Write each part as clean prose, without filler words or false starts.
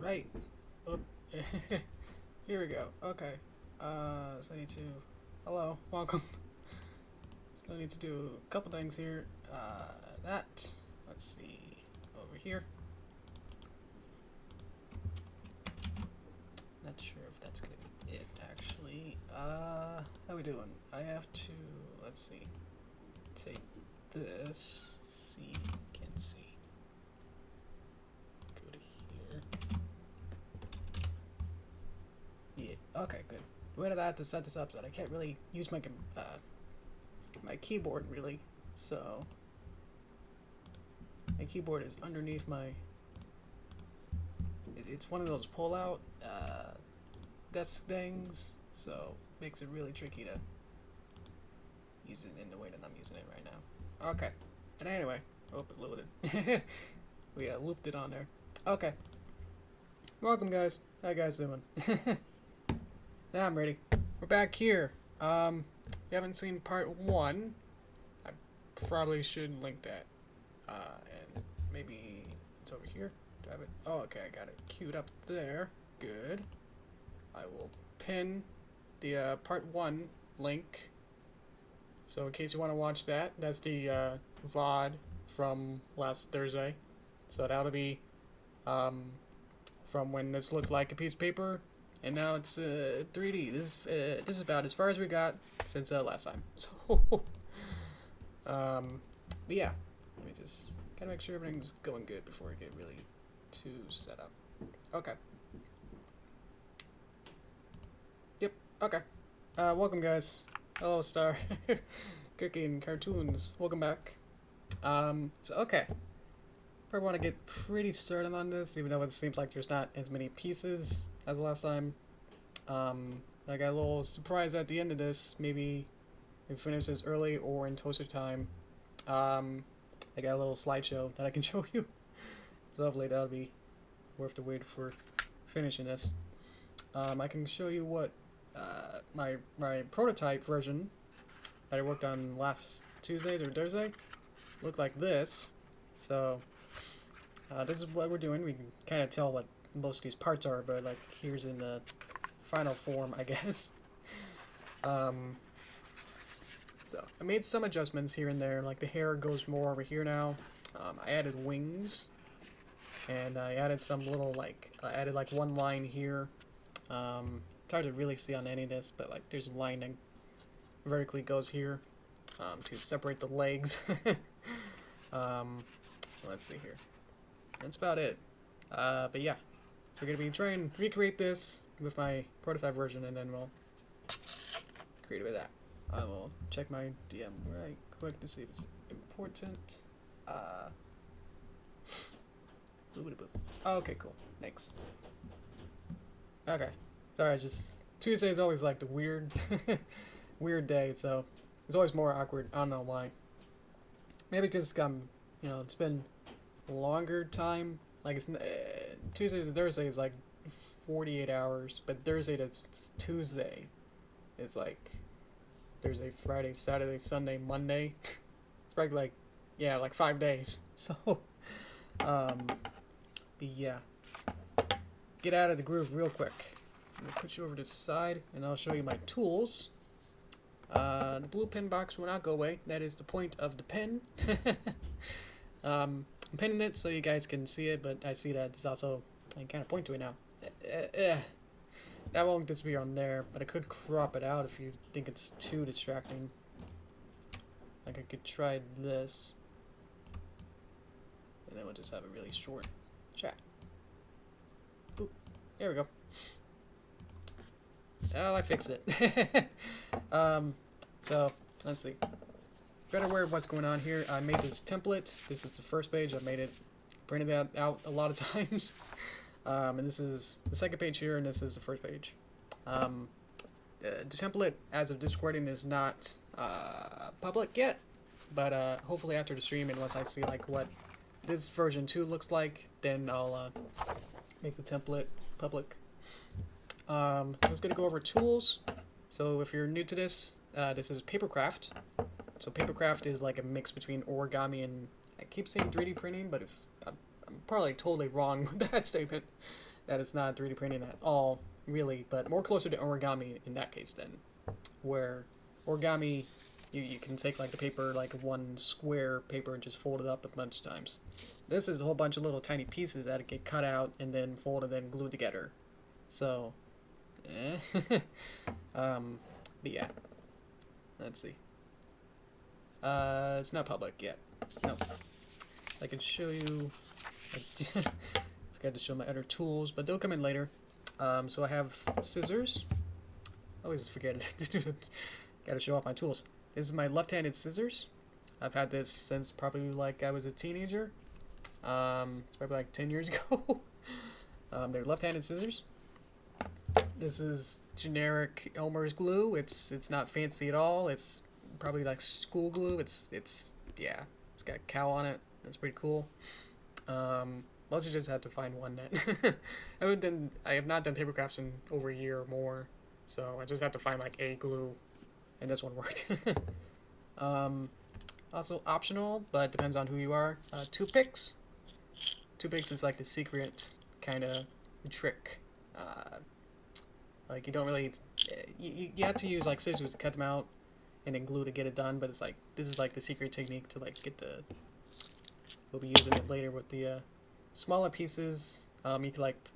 right. Oh. Here we go. Okay. So I need to. Hello, welcome. So I need to do a couple things here. That. Let's see. Over here. Not sure if that's gonna be it actually. How we doing? I have to. Let's see. Take this. See. Can't see. Go to here. Yeah. Okay. Good. The way that I have to set this up so that I can't really use my my keyboard really. So my keyboard is underneath my. It's one of those pull-out desk things, so makes it really tricky to use it in the way that I'm using it right now. Okay. And anyway, hope it loaded. We looped it on there. Okay. Welcome, guys. How you guys doing? Now I'm ready. We're back here. You haven't seen part 1. I probably should link that. And maybe it's over here. Do I have it? Oh, okay, I got it queued up there. Good. I will pin the part 1 link. So in case you want to watch that, that's the VOD from last Thursday. So that'll be from when this looked like a piece of paper, and now it's 3D. This is about as far as we got since last time. So, but yeah, let me just kind of make sure everything's going good before we get really too set up. Okay. Yep. Okay. Welcome, guys. Hello, Star. Cookie and Cartoons. Welcome back. So okay. Probably want to get pretty started on this, even though it seems like there's not as many pieces as last time. I got a little surprise at the end of this. Maybe we finish this early or in toaster time. I got a little slideshow that I can show you. So hopefully that'll be worth the wait for finishing this. I can show you what my prototype version that I worked on last Tuesday or Thursday looked like this. So this is what we're doing. We can kind of tell what most of these parts are, but like here's in the final form, I guess. So I made some adjustments here and there, like the hair goes more over here now. I added wings, and I added some little I added like one line here. It's hard to really see on any of this, but like there's a line that vertically goes here to separate the legs. Let's see here. That's about it. But yeah, so we're gonna be trying to recreate this with my prototype version, and then we'll create it with that. I will check my DM right quick to see if it's important. Okay, cool. Thanks. Okay. Sorry, just Tuesday is always like the weird, weird day, so it's always more awkward. I don't know why. Maybe because it's been a longer time. Like it's Tuesday to Thursday is like 48 hours, but Thursday to Tuesday is like Thursday, Friday, Saturday, Sunday, Monday. It's probably like 5 days. So, but yeah, get out of the groove real quick. I'm gonna put you over to the side, and I'll show you my tools. The blue pin box will not go away. That is the point of the pin. I'm pinning it so you guys can see it, but I see that it's also, I can kind of point to it now. That won't disappear on there, but I could crop it out if you think it's too distracting. Like I could try this, and then we'll just have a really short chat. Boop. There we go. Oh, I fixed it. So let's see. If you're aware of what's going on here, I made this template. This is the first page. I made it, printed that out a lot of times. And this is the second page here, and this is the first page. The template, as of this recording, is not public yet, but hopefully after the stream, unless I see like what this version 2 looks like, then I'll make the template public. I'm just gonna go over tools. So if you're new to this, this is papercraft. So papercraft is like a mix between origami and, I keep saying 3D printing, but I'm probably totally wrong with that statement. that it's not 3D printing at all, really, but more closer to origami in that case then, where origami, you can take like the paper, like one square paper, and just fold it up a bunch of times. This is a whole bunch of little tiny pieces that get cut out and then folded and glued together. So, but yeah, let's see. It's not public yet. No. I can show you. I forgot to show my other tools, but they'll come in later. So I have scissors. I always forget it. Gotta show off my tools. This is my left-handed scissors. I've had this since probably like I was a teenager. It's probably like 10 years ago. They're left-handed scissors. This is generic Elmer's glue. It's not fancy at all. It's probably like school glue. It's yeah. It's got a cow on it. That's pretty cool. Mostly just had to find one that I have not done paper crafts in over a year or more, so I just had to find like a glue, and this one worked. Also optional, but depends on who you are. Toothpicks. Toothpicks is like the secret kind of trick. Like you don't really, you have to use like scissors to cut them out, and then glue to get it done. But it's like this is like the secret technique to like get the. We'll be using it later with the smaller pieces. You can like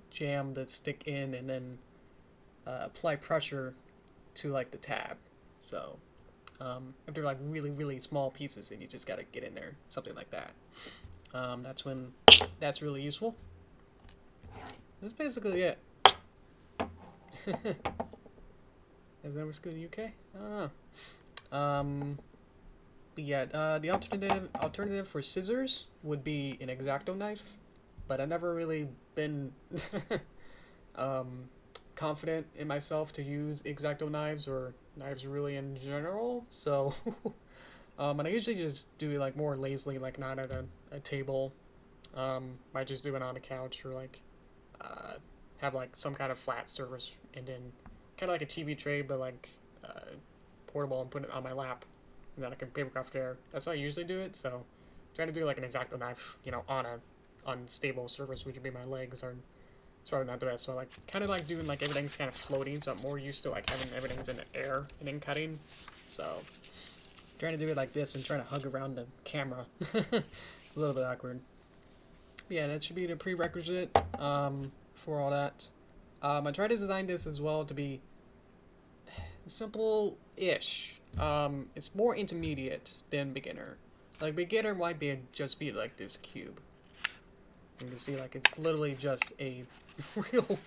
jam the stick in and then apply pressure to like the tab. So if they're like really small pieces, then you just gotta get in there, something like that. That's really useful. That's basically it. Have you ever school in the UK? I don't know. But yeah, the alternative for scissors would be an X-Acto knife, but I've never really been confident in myself to use X-Acto knives or knives really in general. So, and I usually just do it like more lazily, like not at a table. Might just do it on a couch or like have like some kind of flat surface and then kind of like a TV tray, but like portable, and put it on my lap. And then I can paper craft there. That's how I usually do it. So, trying to do like an X-Acto knife, you know, on a unstable surface, which would be my legs, are it's probably not the best. So, like, kind of like doing like everything's kind of floating. So I'm more used to like having everything's in the air and then cutting. So, trying to do it like this and trying to hug around the camera. It's a little bit awkward. But yeah, that should be the prerequisite for all that. I tried to design this as well to be simple-ish. It's more intermediate than beginner. Like beginner might just be like this cube. You can see like it's literally just a real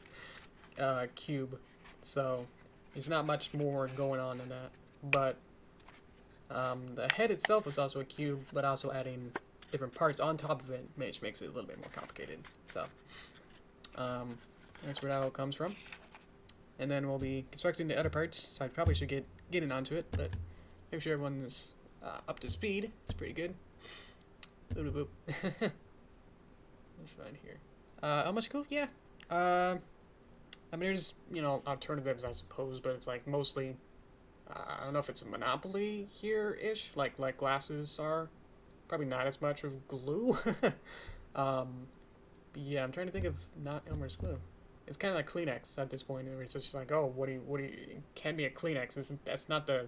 cube. So there's not much more going on than that. But the head itself is also a cube, but also adding different parts on top of it, which makes it a little bit more complicated. So that's where that all comes from. And then we'll be constructing the other parts, so I probably should get in onto it, but make sure everyone's up to speed. It's pretty good. Boop, boop, boop. Let's find here. How much cool? Yeah. I mean, there's, you know, alternatives, I suppose, but it's like mostly, I don't know if it's a monopoly here-ish, like glasses are. Probably not as much with glue. But yeah, I'm trying to think of not Elmer's glue. It's kind of like Kleenex at this point, where it's just like, oh, what do you, it can be a Kleenex. That's not the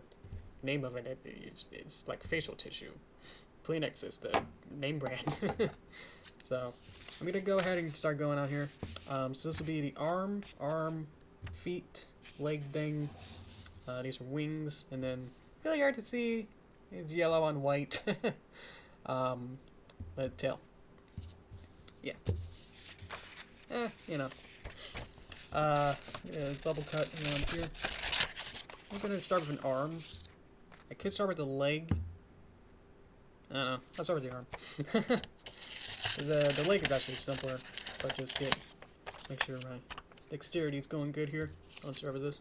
name of it. It's like facial tissue. Kleenex is the name brand. So I'm gonna go ahead and start going out here. So this will be the arm, feet, leg thing. These are wings, and then really hard to see. It's yellow on white. But tail. Yeah. You know. I'm gonna double cut around here. I'm gonna start with an arm. I could start with the leg. I don't know. I'll start with the arm. The leg is actually simpler, but just make sure my dexterity is going good here. I'll start with this.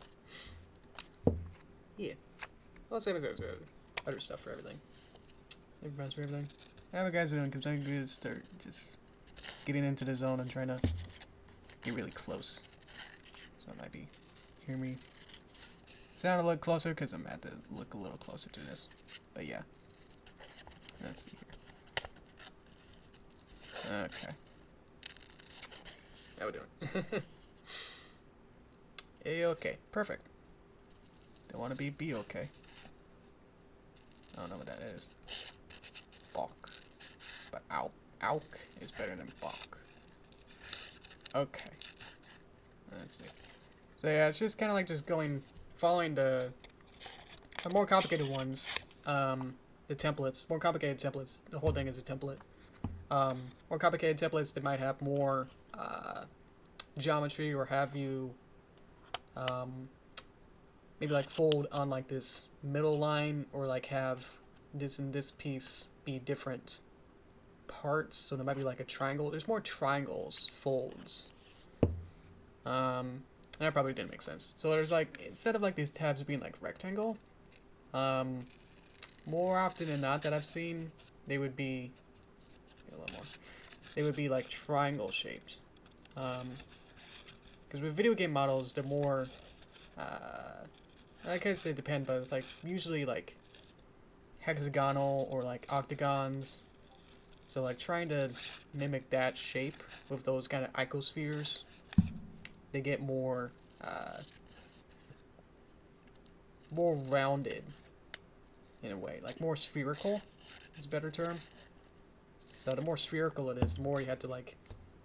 Yeah. I'll save other stuff for everything. Everybody's for everything. How are guys doing? Because I'm going to start just getting into the zone and trying to get really close. So it might be hear me sound a little closer because I'm at to look a little closer to this. But yeah. Let's see here. Okay. How we doing? A-okay. Perfect. Don't want to be B-okay. I don't know what that is. Balk. But Auk is better than balk. Okay. Let's see. So yeah, it's just kind of like just following the more complicated ones. The templates, more complicated templates. The whole thing is a template. More complicated templates that might have more geometry or have you maybe like fold on like this middle line, or like have this and this piece be different parts. So there might be like a triangle. There's more triangles, folds. That probably didn't make sense. So there's like, instead of like these tabs being like rectangle, more often than not that I've seen, they would be a little more. They would be like triangle shaped. Because with video game models, they're more, I guess they depend, but it's like usually like hexagonal or like octagons. So like trying to mimic that shape with those kind of icospheres, they get more rounded in a way, like more spherical is a better term. So the more spherical it is, the more you have to like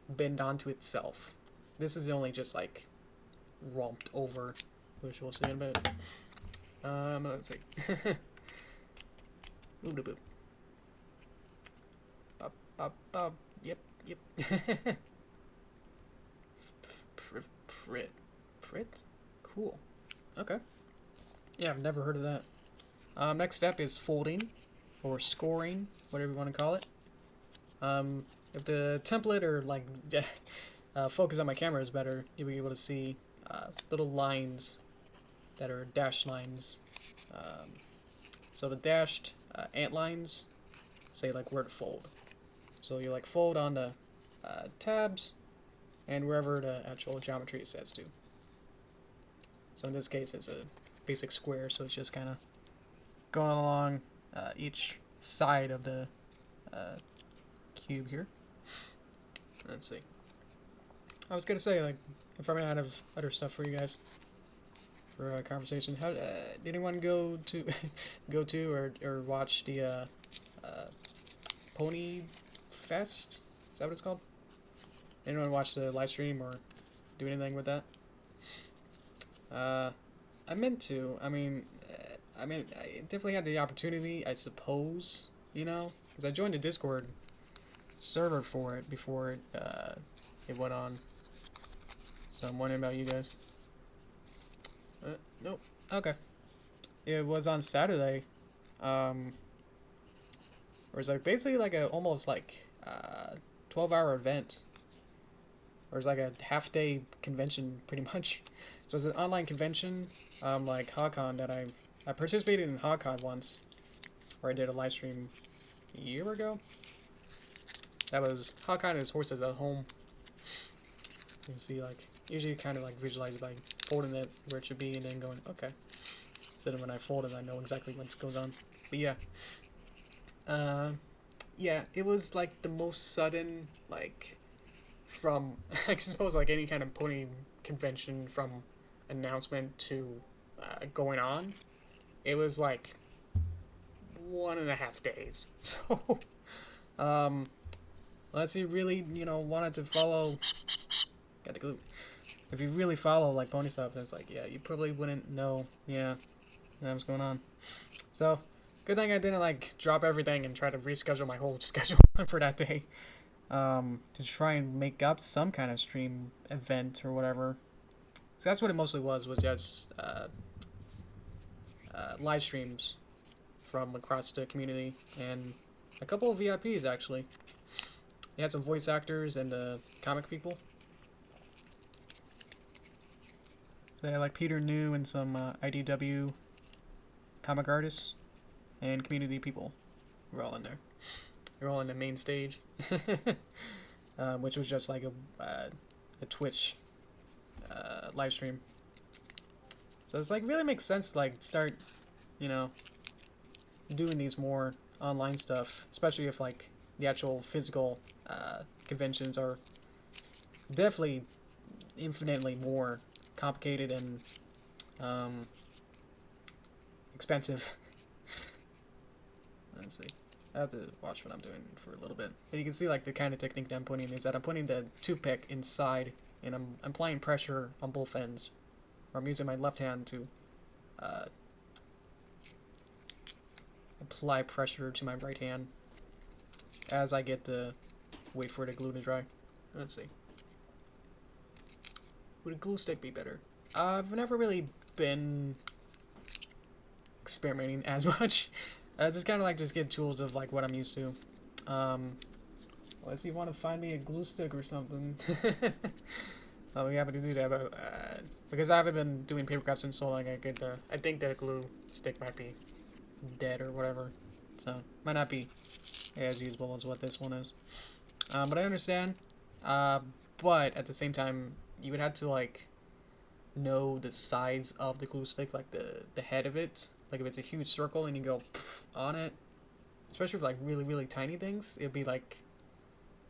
bend onto itself. This is only just like romped over, which we'll see in a bit. Let's see. Ooh, boop. Bop, bop, bop. Yep. Prit? Cool. Okay. Yeah, I've never heard of that. Next step is folding, or scoring, whatever you want to call it. If the template or like focus on my camera is better, you'll be able to see little lines that are dashed lines. So the dashed ant lines say like where to fold. So you like fold on the tabs and wherever the actual geometry says to. So in this case it's a basic square, so it's just kind of going along each side of the cube here. Let's see. I was gonna say, like, if I'm out of other stuff for you guys for a conversation, how did anyone go to or watch the Pony Fest? Is that what it's called? Anyone watch the live stream or do anything with that? I meant to. I mean, I definitely had the opportunity, I suppose. You know, because I joined the Discord server for it before it went on. So I'm wondering about you guys. Nope. Okay. It was on Saturday. It was like basically like a almost like 12-hour event. Or it's like a half-day convention, pretty much. So it's an online convention, like HawkCon that I participated in HawkCon once, where I did a live stream a year ago. That was HawkCon is horses at home. You can see like usually kind of like visualize it by folding it where it should be and then going okay. So then when I fold it, I know exactly what goes on. But yeah, yeah, it was like the most sudden like. From, I suppose, like any kind of pony convention, from announcement to going on, it was like 1.5 days. So, unless you really, wanted to follow, got the glue. If you really follow like pony stuff, it's like, yeah, you probably wouldn't know, what's going on. So, good thing I didn't like drop everything and try to reschedule my whole schedule for that day. To try and make up some kind of stream event or whatever. So that's what it mostly was just live streams from across the community and a couple of VIPs actually. You had some voice actors and comic people. So they had like Peter New and some IDW comic artists and community people. We're all in there. They're all on the main stage, which was just like a Twitch live stream. So it's like really makes sense to like start, doing these more online stuff, especially if like the actual physical conventions are definitely infinitely more complicated and expensive. Let's see. I have to watch what I'm doing for a little bit. And you can see like the kind of technique that I'm putting is that I'm putting the toothpick inside, and I'm applying pressure on both ends. Or I'm using my left hand to apply pressure to my right hand as I get to wait for the glue to dry. Let's see. Would a glue stick be better? I've never really been experimenting as much. Just kind of like just get tools of like what I'm used to. Unless you want to find me a glue stick or something. I'll be happy to do that, but because I haven't been doing paper crafts in so long, I think that a glue stick might be dead or whatever, so might not be as usable as what this one is. But I understand. But at the same time, you would have to like know the size of the glue stick, like the head of it. Like if it's a huge circle and you go on it, especially for like really tiny things, it'd be like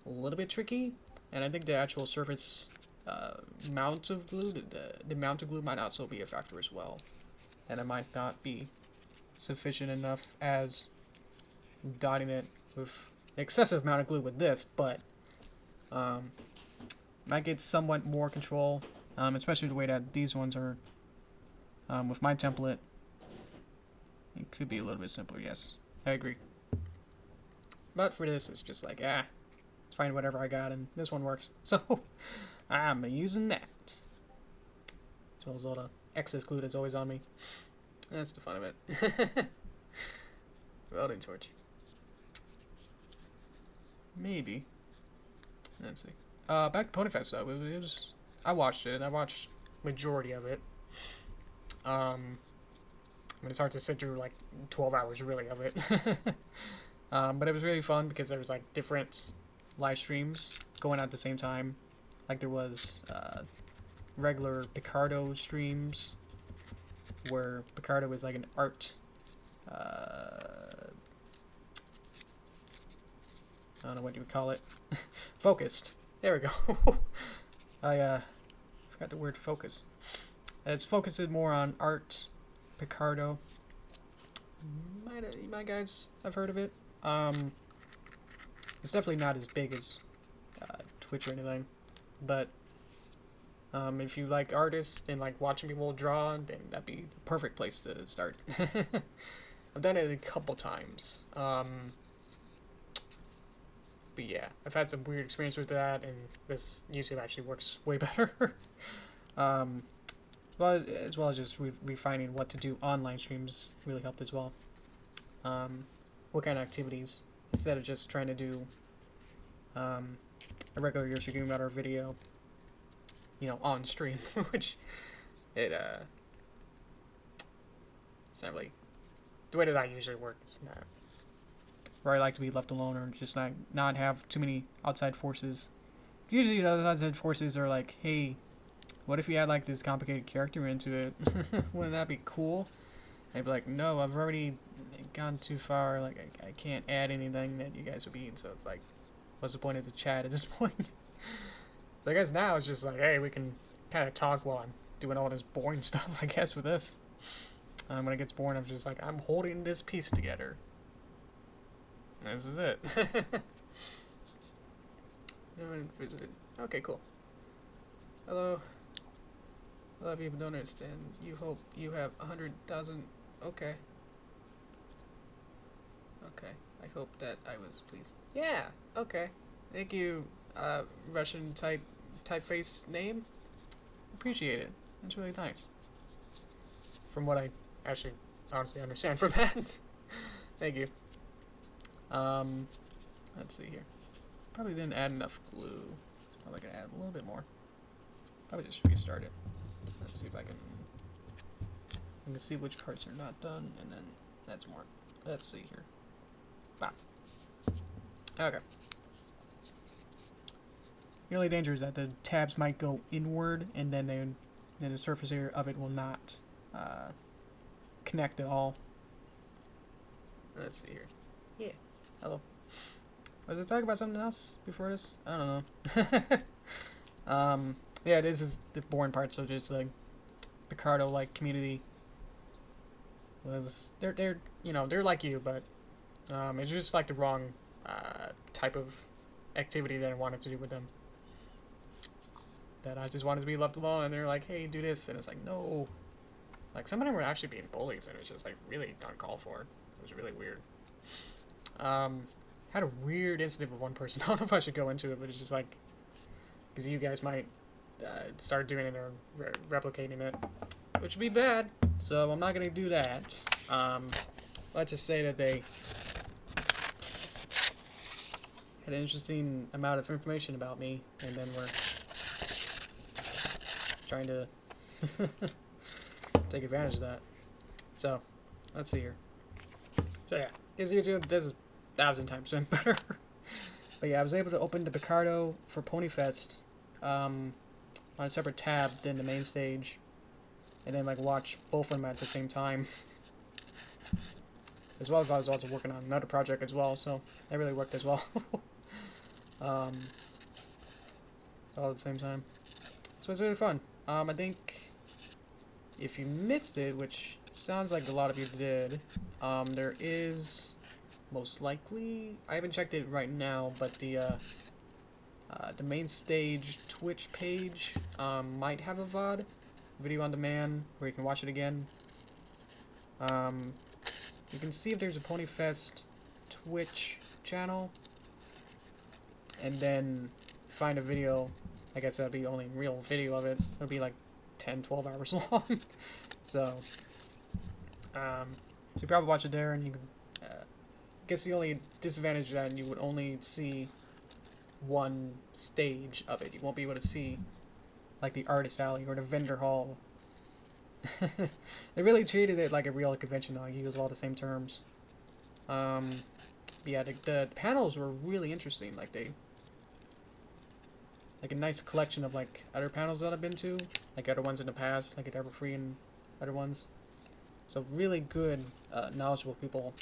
a little bit tricky. And I think the actual surface mount of glue, the mount of glue might also be a factor as well. And it might not be sufficient enough as dotting it with an excessive amount of glue with this, but might get somewhat more control, especially the way that these ones are with my template. It could be a little bit simpler, yes. I agree. But for this, it's just like, let's find whatever I got, and this one works. So, I'm using that. As well as all the excess glue that's always on me. That's the fun of it. Welding torch. Memaybe. Let's see. Back to Ponyfest, though. It was... I watched it. I watched majority of it. I mean, it's hard to sit through like 12 hours really of it. But it was really fun because there was like different live streams going on at the same time. Like there was regular Picardo streams where Picardo is like an art. I don't know what you would call it. Focused. There we go. I forgot the word focus. It's focused more on art. Picardo. My guys have heard of it. It's definitely not as big as Twitch or anything, but if you like artists and like watching people draw, then that'd be the perfect place to start. I've done it a couple times. But yeah, I've had some weird experience with that, and this YouTube actually works way better. But as well as just refining what to do on live streams really helped as well. What kind of activities, instead of just trying to do a regular Yoshi Greenwater video, you know, on stream, which it's not really the way that I usually work. It's not where I like to be left alone or just not have too many outside forces. Usually the outside forces are like, hey, what if you add like this complicated character into it? Wouldn't that be cool? I'd be like, no, I've already gone too far. Like, I can't add anything that you guys would need. So it's like, what's the point of the chat at this point? So I guess now it's just like, hey, we can kind of talk while I'm doing all this boring stuff, I guess, with this. When it gets boring, I'm just like, I'm holding this piece together. And this is it. No one visited. Okay, cool. Hello. I love you, but don't understand. You hope you have 100,000. Okay. Okay. I hope that I was pleased. Yeah. Okay. Thank you. Russian typeface name. Appreciate it. That's really nice. From what I actually honestly understand from that. Thank you. Let's see here. Probably didn't add enough glue. Probably gonna add a little bit more. Probably just restart it. Let's see if I can see which parts are not done, and then that's more. Let's see here. Wow. Okay. The only danger is that the tabs might go inward, and then the surface area of it will not connect at all. Let's see here. Yeah. Hello. Was I talking about something else before this? I don't know. Yeah, this is the boring part. So just like Picardo like community was they're they're like you, but it's just like the wrong type of activity that I wanted to do with them. That I just wanted to be left alone, and they're like, "Hey, do this," and it's like, no. Like some of them were actually being bullies, and it was just like really uncalled for. It was really weird. Had a weird incident with one person. I don't know if I should go into it, but it's just like because you guys might start doing it or replicating it, which would be bad. So I'm not gonna do that. Let's just say that they had an interesting amount of information about me, and then we're trying to take advantage of that. So, let's see here. So yeah, this is 1,000 times better. But yeah, I was able to open the Picardo for Ponyfest on a separate tab than the main stage, and then like watch both of them at the same time. As well as I was also working on another project as well, so that really worked as well. All at the same time. So it's really fun. I think if you missed it, which sounds like a lot of you did, there is most likely, I haven't checked it right now, but the main stage Twitch page might have a VOD, video on demand, where you can watch it again. You can see if there's a Ponyfest Twitch channel, and then find a video. I guess that'd be only real video of it. It'll be like 10-12 hours long. So you probably watch it there, and you can. I guess the only disadvantage of that, you would only see one stage of it. You won't be able to see like the artist alley or the vendor hall. They really treated it like a real convention, though. You use all the same terms. Yeah, the panels were really interesting. Like a nice collection of like other panels that I've been to, like other ones in the past, like at Everfree and other ones. So really good, knowledgeable people,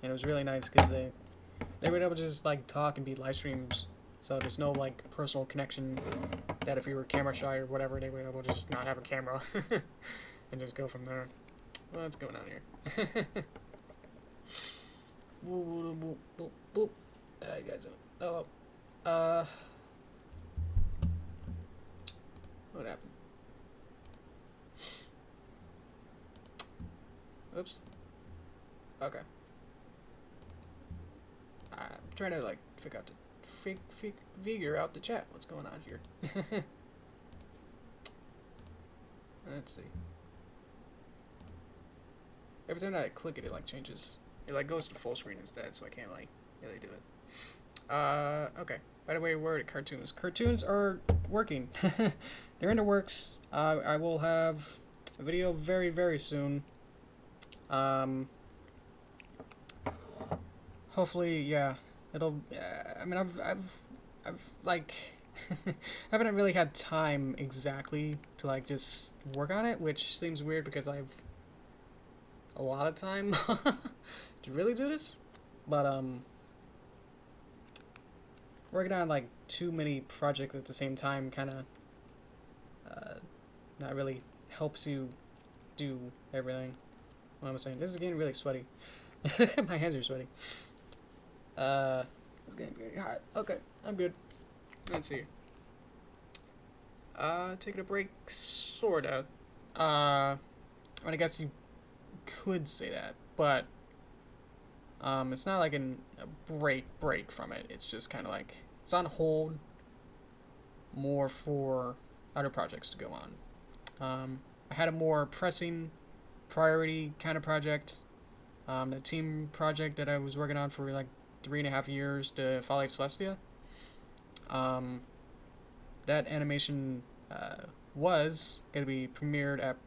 and it was really nice because they were able to just like talk and be live streams. So there's no like personal connection that if you were camera shy or whatever, they were able to just not have a camera and just go from there. Well, what's going on here? Boop, boop, boop. You guys don't. Oh, what happened? Oops. Okay. I'm trying to like figure out the chat. What's going on here? Let's see. Every time I click it, it like changes. It like goes to full screen instead, so I can't like really do it. Okay. By the way, where are the cartoons? Cartoons are working. They're in the works. I will have a video very, very soon. Hopefully, yeah. It'll. I mean, I've like, haven't really had time exactly to like just work on it, which seems weird because I've a lot of time to really do this, but working on like too many projects at the same time kind of not really helps you do everything. What am I saying? This is getting really sweaty. My hands are sweaty. It's getting very hot. Okay, I'm good. Let's see. Taking a break, sorta. I mean, I guess you could say that, but it's not like a break from it. It's just kind of like it's on hold more for other projects to go on. I had a more pressing priority kind of project, the team project that I was working on for like 3.5 years, the Folly of Celestia. That animation was going to be premiered at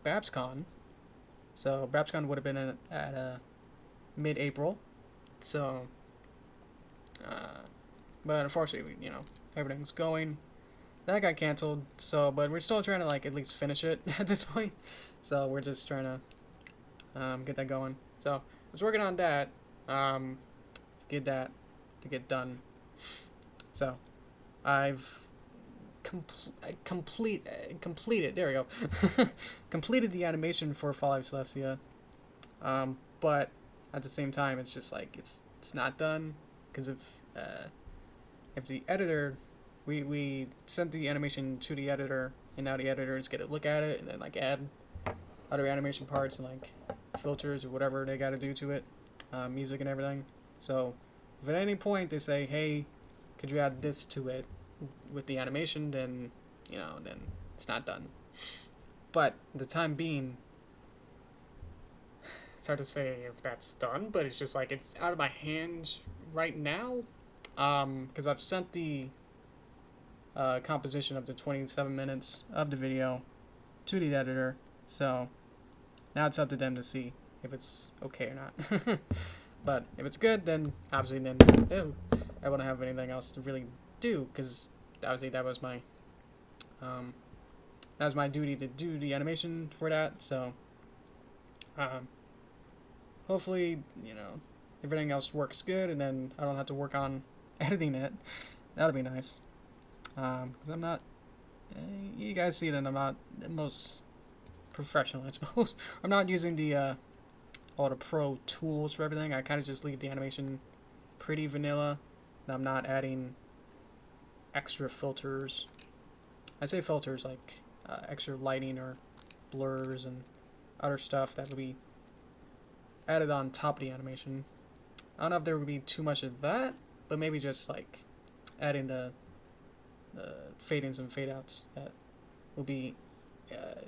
BabsCon. So BabsCon would have been at mid-April. So, but unfortunately, everything's going. That got canceled. So, but we're still trying to like at least finish it at this point. So we're just trying to get that going. So I was working on that to get done. So I've completed. There we go. Completed the animation for Fall Life Celestia, but at the same time, it's just like it's not done because if the editor, we sent the animation to the editor, and now the editors get to look at it and then like add other animation parts and like filters or whatever they got to do to it, music and everything. So if at any point they say, hey, could you add this to it with the animation, then then it's not done. But the time being, it's hard to say if that's done, but it's just like it's out of my hands right now, because I've sent the composition of the 27 minutes of the video to the editor, so now it's up to them to see if it's okay or not. But if it's good, then obviously I wouldn't have anything else to really do, because obviously that was my duty to do the animation for that. So hopefully everything else works good, and then I don't have to work on editing it. That'll be nice, because I'm not, you guys see that I'm not the most professional, I suppose. I'm not using the all the pro tools for everything. I kind of just leave the animation pretty vanilla, and I'm not adding extra filters. I say filters like extra lighting or blurs and other stuff that would be added on top of the animation. I don't know if there would be too much of that, but maybe just like adding the fade-ins and fade-outs that will be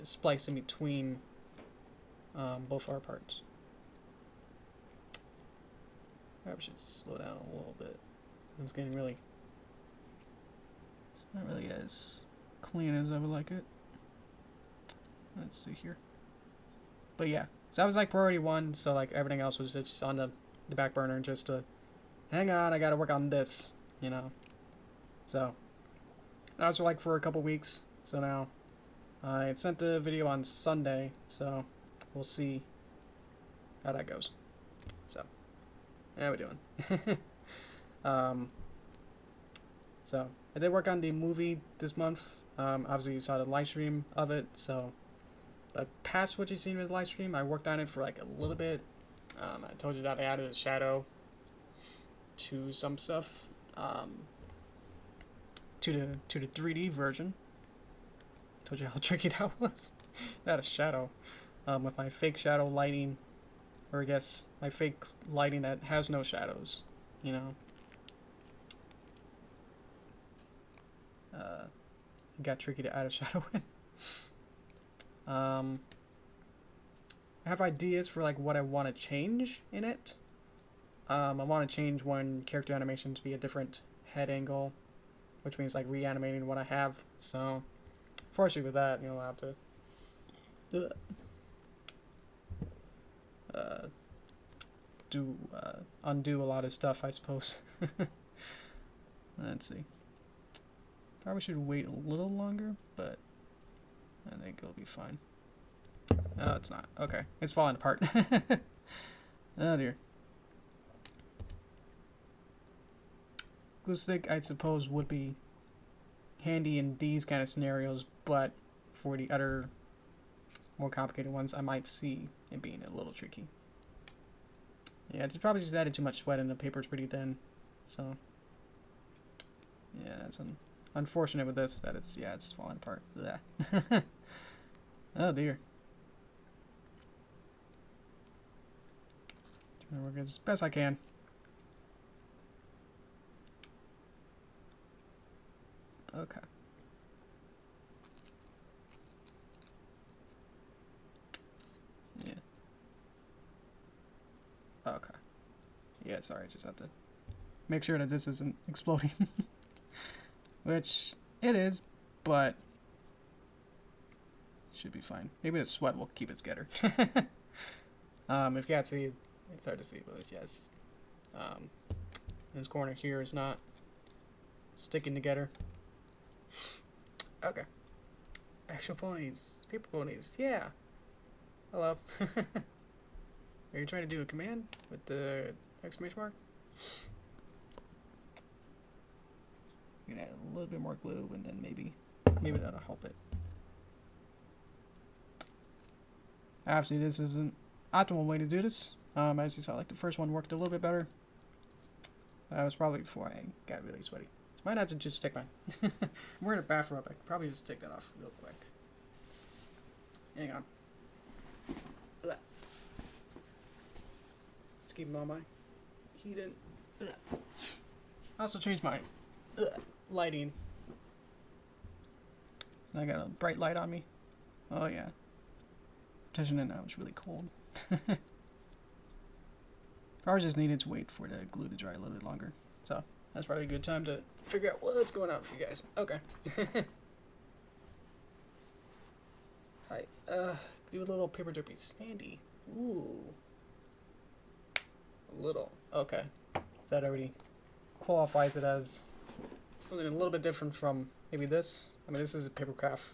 spliced in between both our parts. I should slow down a little bit. It's getting really, it's not really as clean as I would like it. Let's see here. But yeah, so that was like priority 1, so like everything else was just on the back burner, just to hang on, I gotta work on this, So that was like for a couple weeks. So now I sent the video on Sunday, so we'll see how that goes. So how we doing? So I did work on the movie this month. Obviously you saw the live stream of it, so but past what you've seen with the live stream, I worked on it for like a little bit. I told you that I added a shadow to some stuff, to the 3D version. I told you how tricky that was. That a shadow, with my fake shadow lighting, or I guess my fake lighting that has no shadows. It got tricky to add a shadow in. I have ideas for like what I want to change in it. I want to change one character animation to be a different head angle, which means like reanimating what I have. So, fortunately with that, I'll have to undo a lot of stuff, I suppose. Let's see. Probably should wait a little longer, but I think it'll be fine. Oh, it's not. Okay, it's falling apart. Oh dear. Glue stick, I suppose, would be handy in these kind of scenarios, but for the other more complicated ones, I might see it being a little tricky. Yeah, it's probably just added too much sweat and the paper's pretty thin, so yeah, that's unfortunate with this, that it's falling apart. Yeah. Oh dear. Trying to work as best I can. Okay. Yeah. Okay. Yeah, sorry, I just have to make sure that this isn't exploding. Which it is, but it should be fine. Maybe the sweat will keep its getter. If you can't see, it's hard to see, but yes. This corner here is not sticking together. Okay. Actual ponies. Paper ponies. Yeah. Hello. Are you trying to do a command with the exclamation mark? You can add a little bit more glue, and then maybe that'll help it. Obviously, this isn't optimal way to do this. As you saw, like the first one worked a little bit better. That was probably before I got really sweaty. So might have to just stick mine. I'm wearing a bathrobe. I could probably just take that off real quick. Hang on. Let's keep all my heat in. I also changed my lighting. So I got a bright light on me. Oh yeah. Attention in now, it's really cold. Probably just needed to wait for the glue to dry a little bit longer. So that's probably a good time to figure out what's going on for you guys. Okay. Alright, do a little paper derpy standy. Ooh. A little. Okay. So that already qualifies it as something a little bit different from maybe this. I mean, this is a papercraft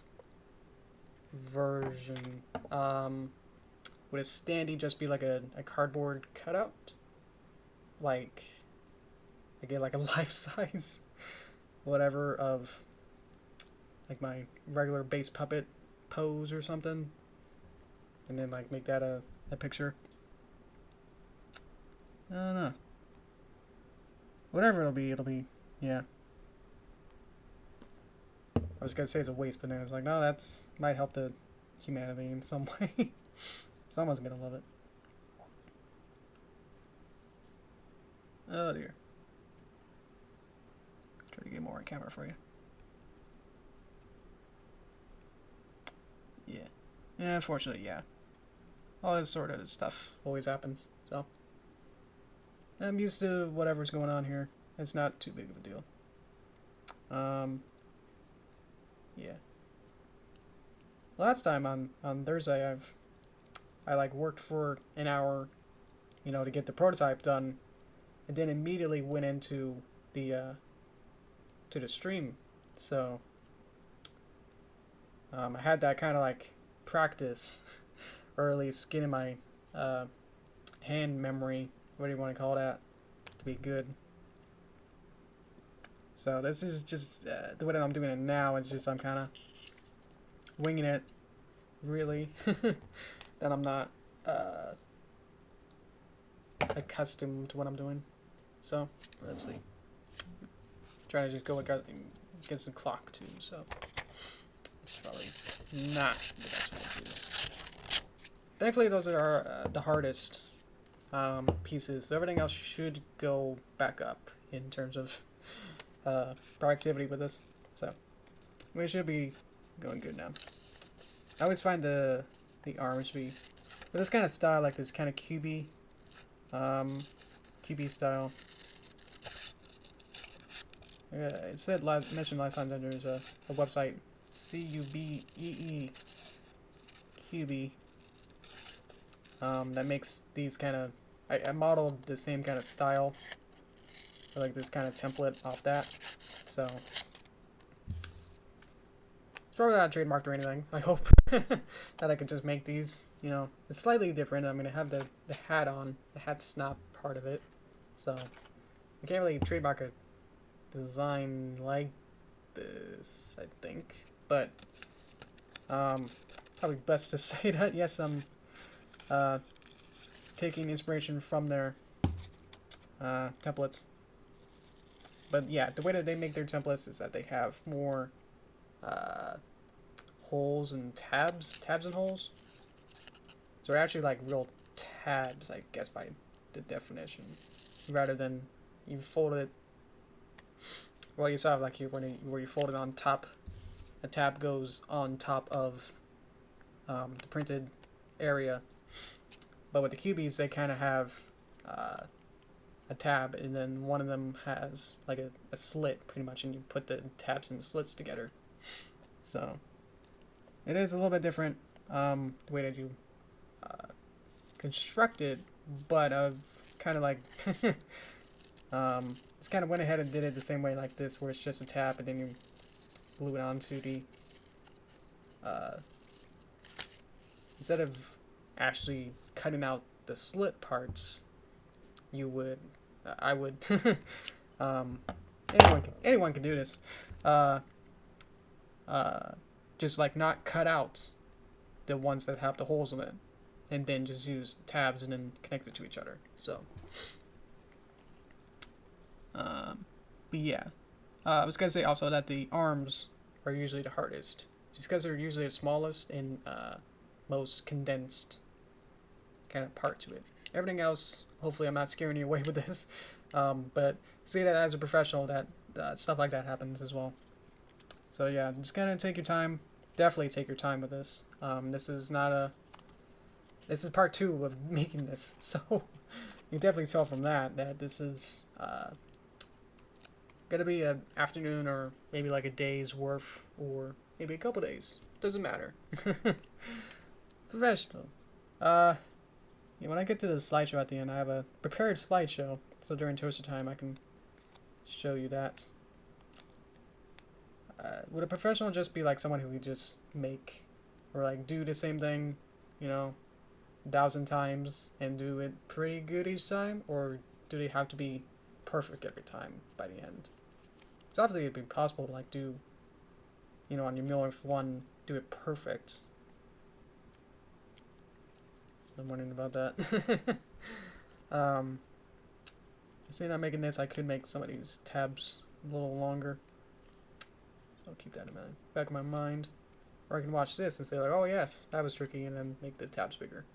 version. Would a standee just be like a cardboard cutout? Like, again, like a life-size whatever of like my regular base puppet pose or something, and then like make that a picture. I don't know. Whatever it'll be, yeah. I was gonna say it's a waste, but then I was like, no, that's might help the humanity in some way. Someone's gonna love it. Oh dear. Try to get more on camera for you. Yeah. Yeah, unfortunately, yeah. All this sort of stuff always happens, so. I'm used to whatever's going on here. It's not too big of a deal. Yeah. Last time on Thursday, I like worked for an hour, you know, to get the prototype done, and then immediately went into the to the stream. So I had that kind of like practice, or at least getting my hand memory, what do you want to call that, to be good. So this is just the way that I'm doing it now. It's just I'm kind of winging it, really. That I'm not accustomed to what I'm doing. So let's see. Trying to just go against the clock too. So it's probably not the best way to do this. Thankfully, those are the hardest pieces. So everything else should go back up in terms of productivity with this. So we should be going good now. I always find the arms to be with this kind of style, like this kind of QB style. It said mentioned last time that there's a website, CUBEE QB, that makes these kind of. I modeled the same kind of style, or like this kind of template off that. So it's probably not trademarked or anything. I hope that I can just make these. You know, it's slightly different. I'm gonna have the hat on, the hat's not part of it, so I can't really trademark a design like this, I think. But probably best to say that yes, I'm taking inspiration from their templates. But yeah, the way that they make their templates is that they have more holes and tabs and holes. So they're actually like real tabs, I guess, by the definition, rather than you fold it. Well, you saw like where you fold it on top, a tab goes on top of the printed area. But with the QBs, they kind of have a tab, and then one of them has like a slit, pretty much, and you put the tabs and slits together. So it is a little bit different the way that you construct it, but kind of like it's kind of went ahead and did it the same way like this, where it's just a tab, and then you glue it onto the instead of actually cutting out the slit parts, you would I would anyone can do this. Just like not cut out the ones that have the holes in it, and then just use tabs and then connect it to each other. So, but yeah, I was gonna say also that the arms are usually the hardest, just because they're usually the smallest and most condensed kind of part to it. Everything else, hopefully, I'm not scaring you away with this, but see that as a professional, that stuff like that happens as well. So yeah, just kind of take your time. Definitely take your time with this. This is not a. This is part 2 of making this, so you definitely tell from that this is gonna be an afternoon or maybe like a day's worth or maybe a couple days. Doesn't matter. Professional. Yeah, when I get to the slideshow at the end, I have a prepared slideshow, so during toaster time I can show you that. Would a professional just be like someone who would just make or like do the same thing, you know, 1,000 times and do it pretty good each time, or do they have to be perfect every time by the end? It's obviously it'd be possible to like do, you know, on your millionth one, do it perfect. So I'm wondering about that. Seeing I'm making this, I could make some of these tabs a little longer. So I'll keep that in my back of my mind. Or I can watch this and say like, oh yes, that was tricky, and then make the tabs bigger.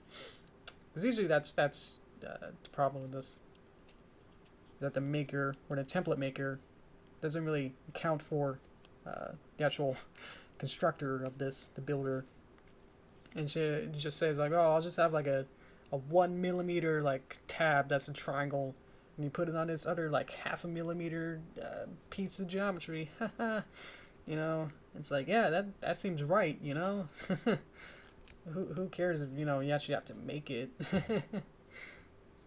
Because usually that's the problem with this. That the maker, or the template maker, doesn't really account for the actual constructor of this, the builder. And she just says like, oh, I'll just have like a 1 millimeter like tab that's a triangle, and you put it on this other like 0.5 millimeter piece of geometry. You know, it's like, yeah, that seems right, you know. Who cares if, you know, you actually have to make it.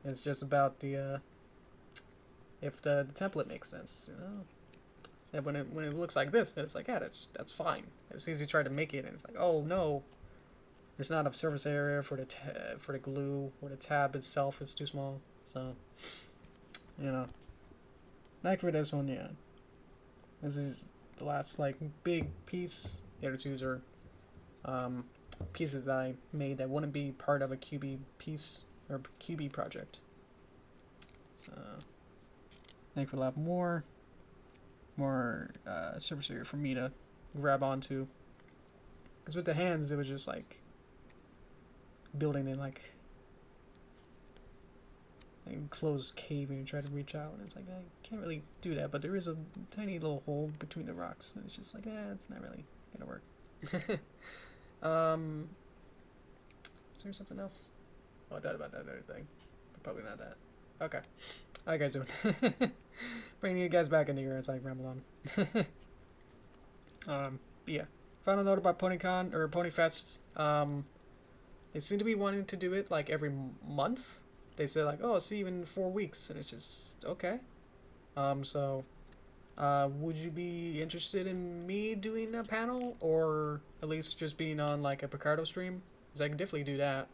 It's just about the if the template makes sense, you know. And when it looks like this, then it's like, yeah, that's fine. As soon as you try to make it, and it's like, oh no, there's not enough surface area for the glue, or the tab itself is too small. So, you know, like for this one, yeah, this is the last like big piece. The other two are pieces that I made that wouldn't be part of a QB piece or QB project. So, I think we'll have more surface area for me to grab onto. Because with the hands, it was just like building in like an enclosed cave and you try to reach out, and it's like, I can't really do that, but there is a tiny little hole between the rocks, and it's just like, it's not really gonna work. Is there something else? Oh, I thought about that other thing, but probably not that. Okay. How you guys doing? Bringing you guys back into here as I ramble on. Yeah. Final note about PonyCon or PonyFest. They seem to be wanting to do it like every month. They said like, oh, see you in 4 weeks, and it's just okay. Would you be interested in me doing a panel, or at least just being on like a Picardo stream? Because I can definitely do that.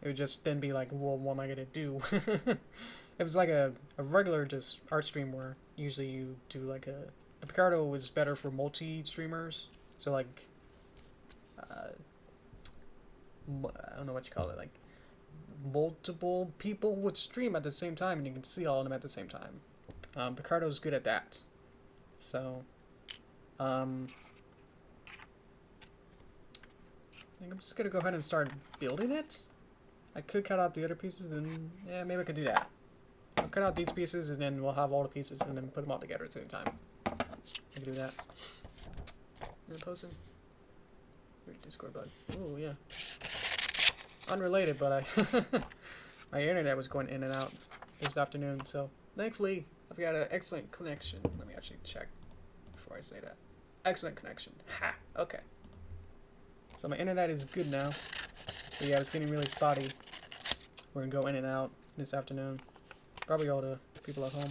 It would just then be like, well, what am I gonna do? If it's like a regular just art stream where usually you do like a Picardo is better for multi-streamers. So like, I don't know what you call it, like multiple people would stream at the same time and you can see all of them at the same time. Picardo is good at that. So, I think I'm just gonna go ahead and start building it. I could cut out the other pieces and, yeah, maybe I could do that. I'll cut out these pieces and then we'll have all the pieces and then put them all together at the same time. I can do that. And posting. Where's Discord bug? Oh, yeah. Unrelated, but my internet was going in and out this afternoon, so thankfully I've got an excellent connection. Let me actually check before I say that. Excellent connection. Ha! Okay. So my internet is good now. But yeah, it's getting really spotty. We're gonna go in and out this afternoon. Probably all the people at home.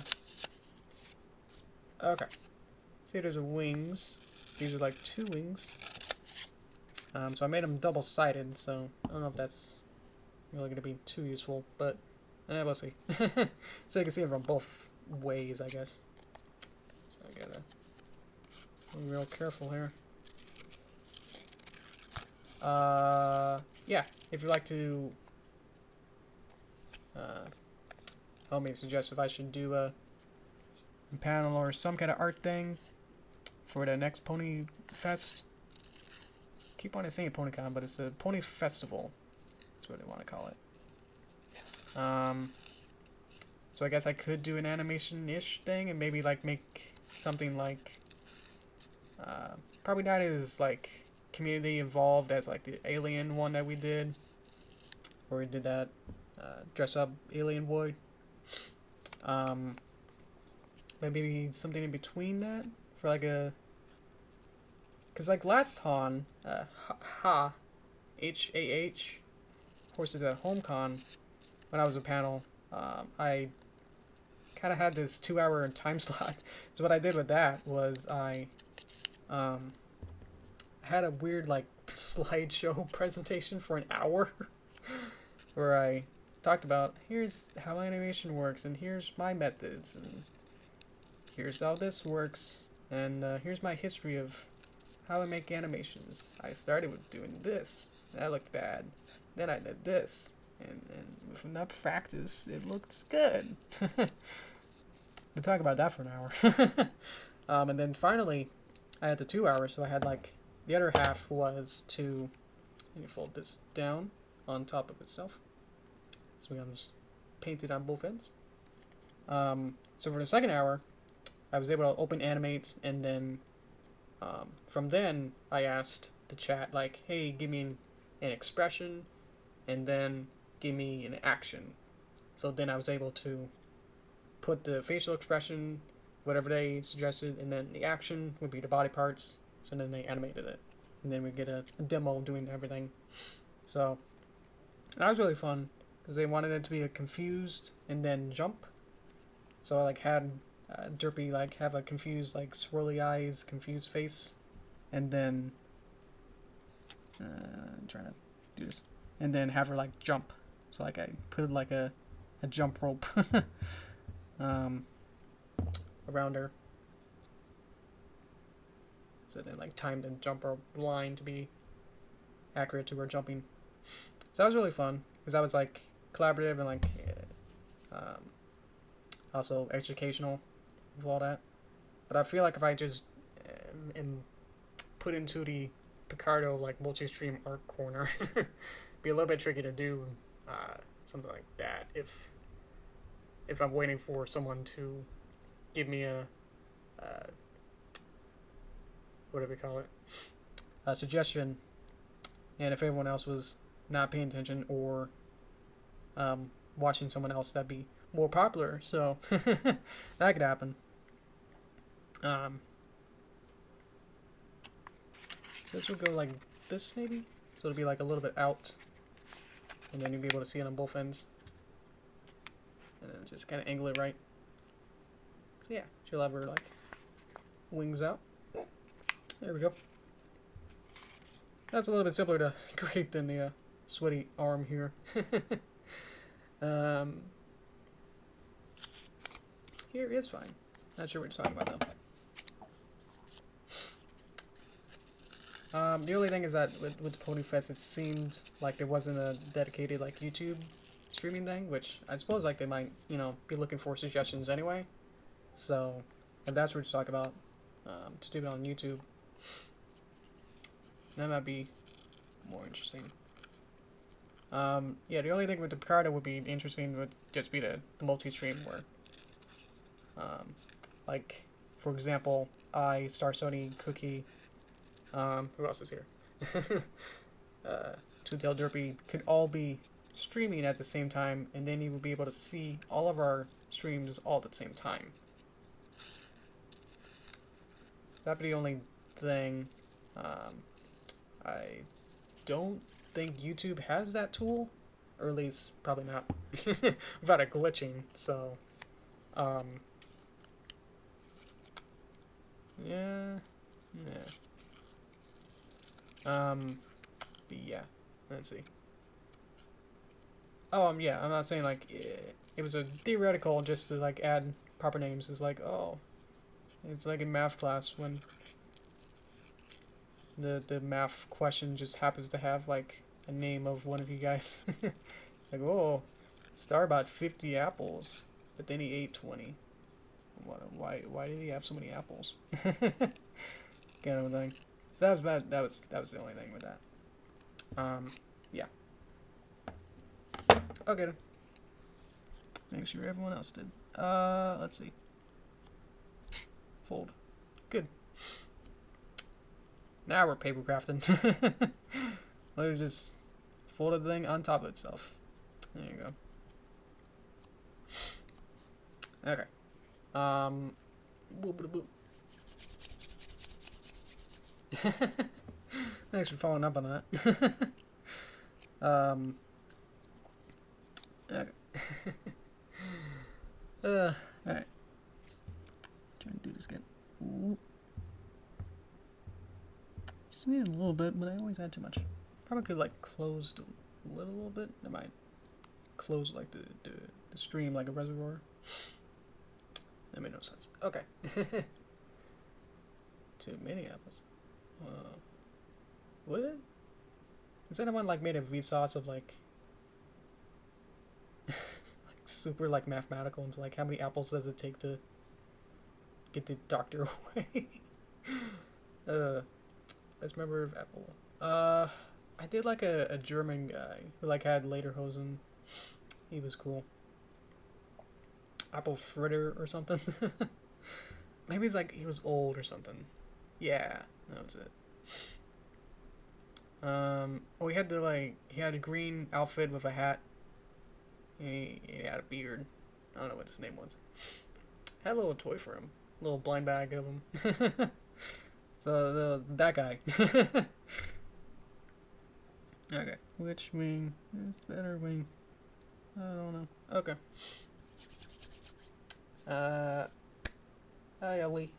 Okay. See, there's a wings. So these are like 2 wings. So I made them double-sided, so I don't know if that's really gonna be too useful, but We'll see. So you can see it from both ways, I guess. So I gotta be real careful here. Yeah, if you'd like to help me suggest if I should do a panel or some kind of art thing for the next Pony Fest. Keep on saying PonyCon, but it's a Pony Festival. That's what they want to call it. So I guess I could do an animation-ish thing and maybe like make something like probably not as like community involved as like the alien one that we did, where we did that dress up alien boy. Maybe something in between that for like a, cause like last Hahn, H-A-H, hosted at HomeCon when I was a panel. I kind of had this 2-hour time slot. So what I did with that was I had a weird like slideshow presentation for an hour where I talked about here's how animation works and here's my methods and here's how this works and here's my history of how I make animations. I started with doing this. That looked bad. Then I did this. And with enough practice, it looks good. We'll talk about that for an hour. And then finally, I had the 2 hours, so I had like, the other half was to, let me fold this down on top of itself. So we can just paint it on both ends. So for the second hour, I was able to open Animate, and then from then, I asked the chat, like, hey, give me an expression, and then give me an action. So then I was able to put the facial expression, whatever they suggested, and then the action would be the body parts. So then they animated it, and then we get a demo doing everything. So that was really fun because they wanted it to be a confused and then jump. So I like had Derpy like have a confused like swirly eyes, confused face, and then I'm trying to do this, and then have her like jump. So like I put like a jump rope around her. So then like timed and jump rope line to be accurate to her jumping. So that was really fun because that was like collaborative and like also educational with all that. But I feel like if I just am put into the Picardo like multi-stream art corner, be a little bit tricky to do something like that if I'm waiting for someone to give me a what do we call it, a suggestion, and if everyone else was not paying attention or watching someone else, that'd be more popular. So that could happen. So this would go like this maybe, so it'll be like a little bit out, and then you'll be able to see it on both ends, and then just kind of angle it right. So yeah, she'll have her like wings out. There we go. That's a little bit simpler to create than the sweaty arm here. Here is fine. Not sure what you're talking about though. The only thing is that with the Pony Fest, it seemed like there wasn't a dedicated like YouTube streaming thing, which I suppose like they might, you know, be looking for suggestions anyway. So if that's what you're talking about, to do it on YouTube, that might be more interesting. Yeah, the only thing with the Picardo would be interesting would just be the multi-stream where, like, for example, Star Sony, Cookie, who else is here? Toontail, Derpy could all be streaming at the same time, and then you would be able to see all of our streams all at the same time. So that'd be the only thing. I don't think YouTube has that tool, or at least probably not without it glitching. So, yeah. But yeah, let's see. Oh, yeah, I'm not saying like it was a theoretical just to like add proper names. It's like, oh, it's like in math class when the math question just happens to have like a name of one of you guys. Like, oh, Star bought 50 apples, but then he ate 20. Why did he have so many apples? Kind of a thing. So that was bad. That was the only thing with that. Yeah. Okay. Make sure everyone else did. Let's see. Fold. Good. Now we're paper crafting. Let's just fold the thing on top of itself. There you go. Okay. Boop, boop, boop. Thanks for following up on that. Okay. Alright. Trying to do this again. Oop. Just needed a little bit, but I always had too much. Probably could like close a little bit. I might close like the stream like a reservoir. That made no sense. Okay. Too many apples. What? Has anyone like made a Vsauce of like like super like mathematical into like how many apples does it take to get the doctor away? Best member of Apple. I did like a German guy who like had lederhosen. He was cool. Apple fritter or something. Maybe it's like he was old or something. Yeah, that was it. Oh, he had he had a green outfit with a hat. He had a beard. I don't know what his name was. Had a little toy for him. A little blind bag of him. So, that guy. Okay. Which wing is the better wing? I don't know. Okay. Hi, Ellie.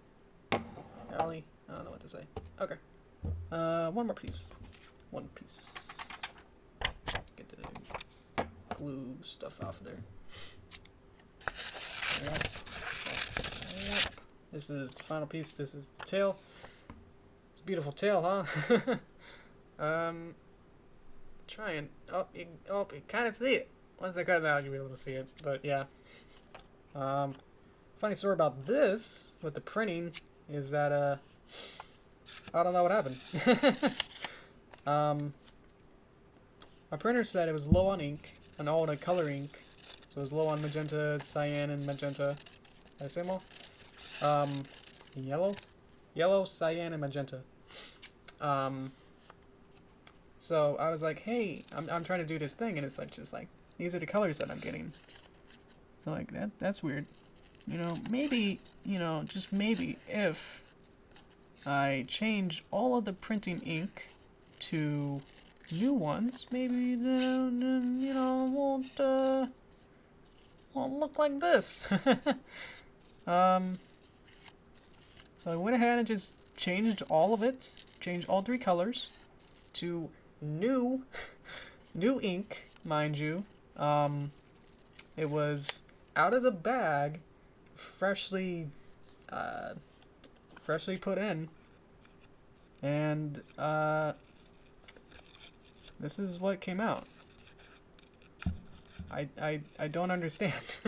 Ellie. I don't know what to say. Okay. One more piece. One piece. Get the glue stuff off of there. This is the final piece. This is the tail. It's a beautiful tail, huh? Trying. Oh, you kind of see it. Once I cut it out, you'll be able to see it. But yeah. Funny story about this with the printing is that I don't know what happened. My printer said it was low on ink, on all the color ink. So it was low on magenta, cyan, and magenta. Did I say them all? Yellow, cyan, and magenta. So I was like, hey, I'm trying to do this thing, and it's like just like these are the colors that I'm getting. So like that's weird. You know, maybe, you know, just maybe if I change all of the printing ink to new ones, maybe the you know, won't look like this. So I went ahead and just changed all of it, changed all three colors to new ink, mind you. It was out of the bag, freshly put in, and this is what came out. I don't understand.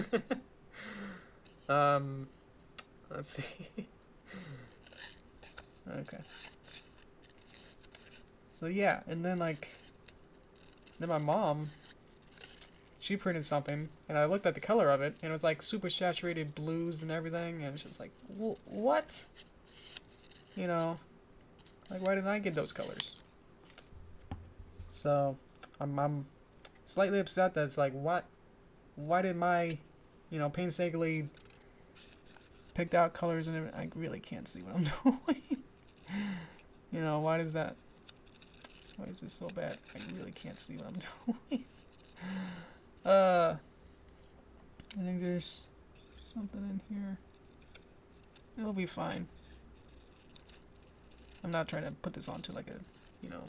Let's see. Okay. So yeah, and then then my mom, she printed something, and I looked at the color of it, and it was like super saturated blues and everything, and it's just like, what? You know, like why didn't I get those colors? So, I'm slightly upset that it's like, why did my, you know, painstakingly picked out colors and everything, I really can't see what I'm doing. You know, why is this so bad? I really can't see what I'm doing. I think there's something in here. It'll be fine. I'm not trying to put this onto like a, you know,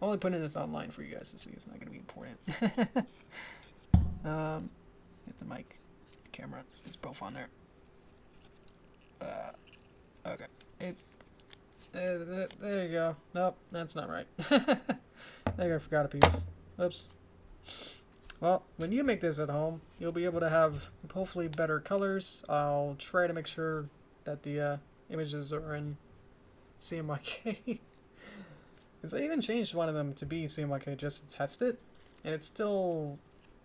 I'm only putting this online for you guys to see. It's not going to be important. the mic, the camera. It's both on there. Okay. It's there you go. Nope, that's not right. There, I forgot a piece. Oops. Well, when you make this at home, you'll be able to have hopefully better colors. I'll try to make sure that the images are in CMYK. Because I even changed one of them to be CMYK just to test it, and it still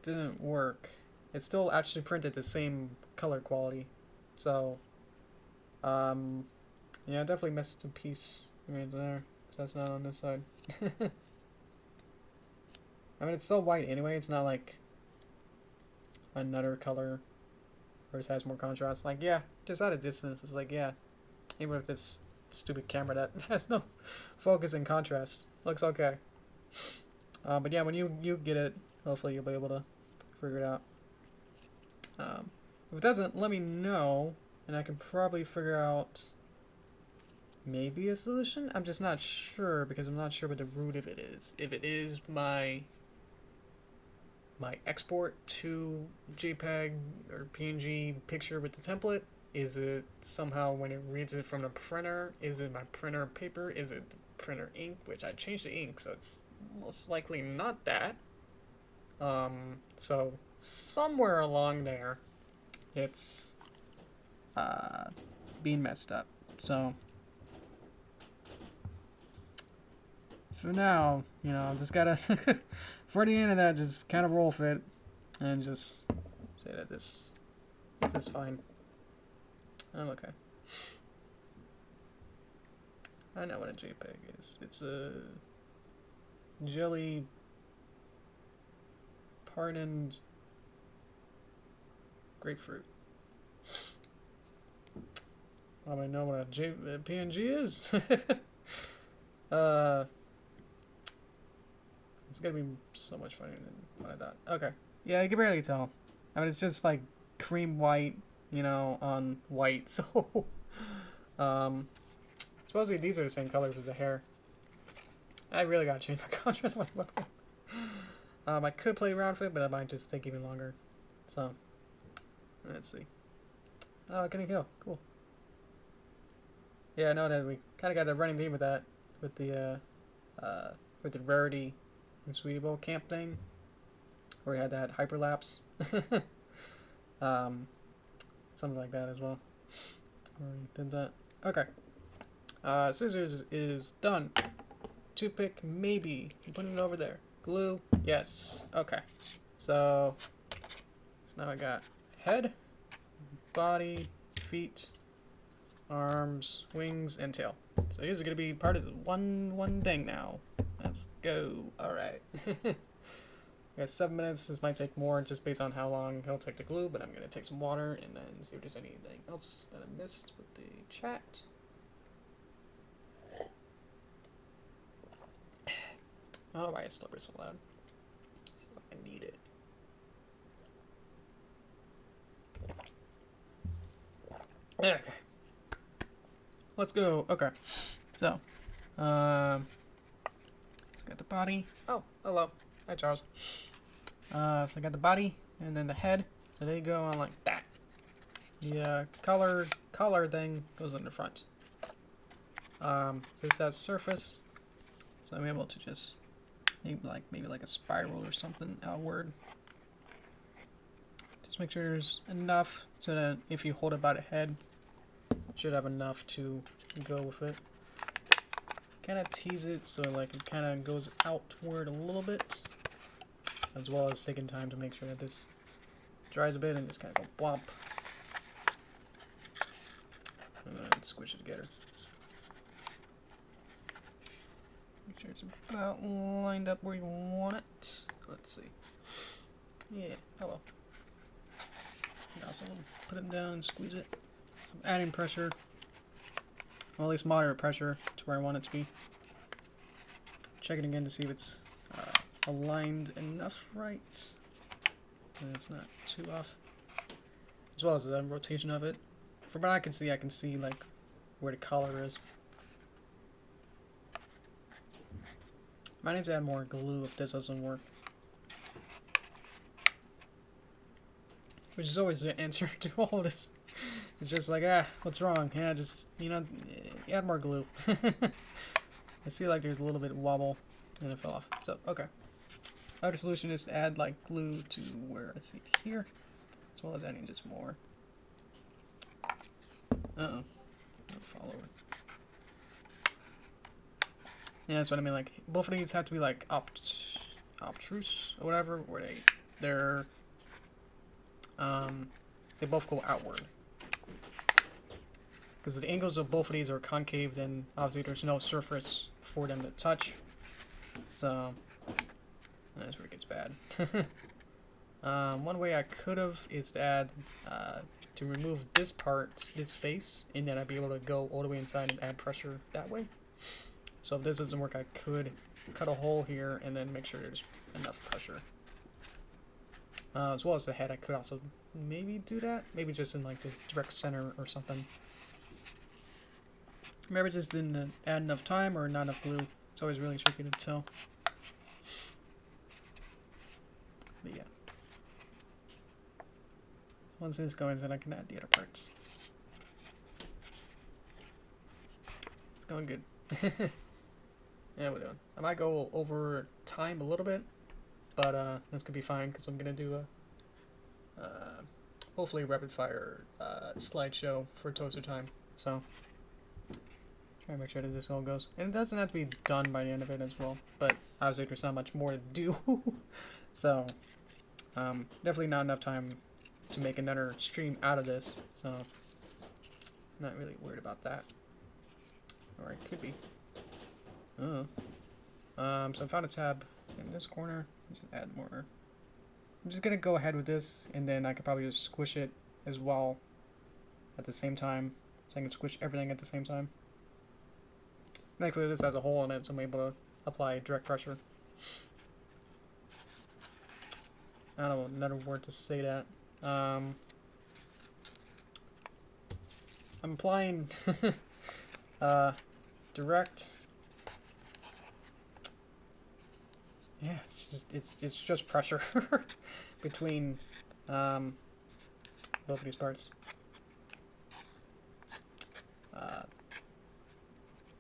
didn't work. It still actually printed the same color quality. So, yeah, I definitely missed a piece right there, because that's not on this side. I mean, it's still white anyway. It's not like another color where it has more contrast. Like, yeah, just at a distance, it's like, yeah, even with this stupid camera that has no focus and contrast, looks okay. But yeah, when you get it, hopefully you'll be able to figure it out. If it doesn't, let me know, and I can probably figure out maybe a solution. I'm just not sure, because I'm not sure what the root of it is. If it is my export to JPEG or PNG picture with the template, is it somehow when it reads it from the printer, is it my printer paper, is it the printer ink, which I changed the ink, so it's most likely not that. So somewhere along there, it's being messed up. So for now, you know, just gotta for the end of that, just kind of roll with it and just say that this is fine. I'm okay. I know what a JPEG is. It's a jelly pardoned grapefruit. I don't know what a PNG is. It's gonna be so much funnier than what I thought. Okay. Yeah, you can barely tell. I mean, it's just like cream white, you know, on white. So, supposedly these are the same colors as the hair. I really gotta change my contrast on my webcam. I could play around with it, but it might just take even longer. So, let's see. Oh, can you kill? Cool. Yeah, I know that we kind of got the running theme with that, with the rarity and Sweetie Bowl camp thing, where we had that hyperlapse. Something like that as well. Already did that. Okay. Scissors is done. Toothpick, maybe. I'm putting it over there. Glue, yes. Okay. So now I got head, body, feet, arms, wings, and tail. So these are gonna be part of the one thing now. Let's go. All right. We got 7 minutes. This might take more just based on how long it'll take to glue, but I'm gonna take some water and then see if there's anything else that I missed with the chat. Oh, why is slippery so loud? I need it. Okay. Let's go. Okay. So, got the body. Oh, hello. Hi, Charles. So I got the body and then the head. So they go on like that. The color thing goes on the front. So it says surface. So I'm able to just maybe like a spiral or something outward. Just make sure there's enough so that if you hold it by the head, it should have enough to go with it. Kind of tease it so like it kind of goes outward a little bit, as well as taking time to make sure that this dries a bit and just kind of go blop. And then squish it together. Make sure it's about lined up where you want it. Let's see. Yeah, hello. And also put it down and squeeze it. So I'm adding pressure. Well, at least moderate pressure to where I want it to be. Checking again to see if it's aligned enough right. And it's not too off. As well as the rotation of it. From what I can see like where the collar is. Might need to add more glue if this doesn't work. which is always the answer to all this. It's just like, what's wrong? Yeah, just, you know, add more glue. I see like there's a little bit of wobble and it fell off. So, okay. Other solution is to add like glue to where I see it here, as well as adding just more. Uh-oh. Fall over. Yeah, that's what I mean. Like, both of these have to be like obtruse or whatever, where they both go outward. Because with the angles of both of these are concave, then obviously there's no surface for them to touch. So that's where it gets bad. One way I could have is to add to remove this part, this face, and then I'd be able to go all the way inside and add pressure that way. So if this doesn't work, I could cut a hole here and then make sure there's enough pressure. As well as the head, I could also maybe do that. Maybe just in like the direct center or something. Maybe just didn't add enough time or not enough glue. It's always really tricky to tell. But yeah. Once this goes in, I can add the other parts. It's going good. Yeah, we're doing. I might go over time a little bit, but this could be fine because I'm gonna do a hopefully rapid fire slideshow for toaster time. So try to make sure that this all goes, and it doesn't have to be done by the end of it as well. But obviously, there's not much more to do, so definitely not enough time to make another stream out of this. So not really worried about that, or it could be. So I found a tab in this corner. Just add more. I'm just gonna go ahead with this, and then I could probably just squish it as well at the same time, so I can squish everything at the same time. Thankfully, this has a hole in it, so I'm able to apply direct pressure. I don't know another word to say that. I'm applying direct. Yeah, it's just pressure between both of these parts.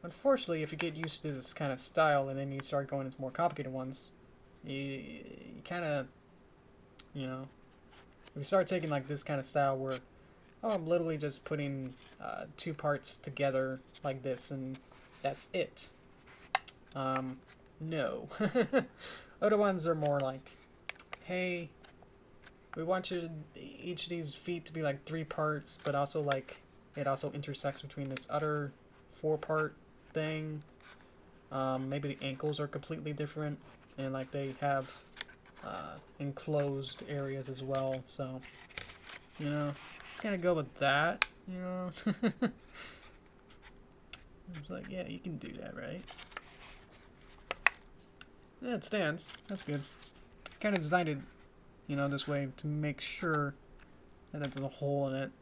Unfortunately, if you get used to this kind of style and then you start going into more complicated ones, you kind of, you know, if you start taking like this kind of style where, oh, I'm literally just putting two parts together like this and that's it. No. Other ones are more like, hey, we want you to, each of these feet to be like 3 parts, but also like it also intersects between this other 4-part thing. Maybe the ankles are completely different, and like they have enclosed areas as well. So, you know, it's gonna go with that. You know, it's like, yeah, you can do that, right? Yeah, it stands. That's good. Kind of designed it, you know, this way to make sure that there's a hole in it.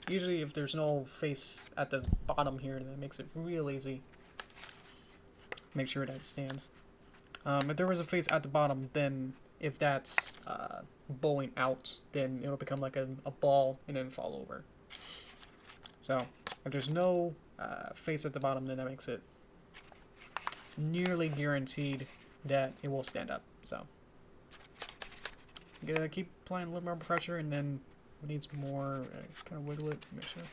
Usually if there's no face at the bottom here, that makes it real easy. Make sure that it stands. If there was a face at the bottom, then if that's bowing out, then it'll become like a ball and then fall over. So if there's no face at the bottom, then that makes it nearly guaranteed that it will stand up. So you gotta keep applying a little more pressure, and then it needs more, kind of wiggle it, make sure.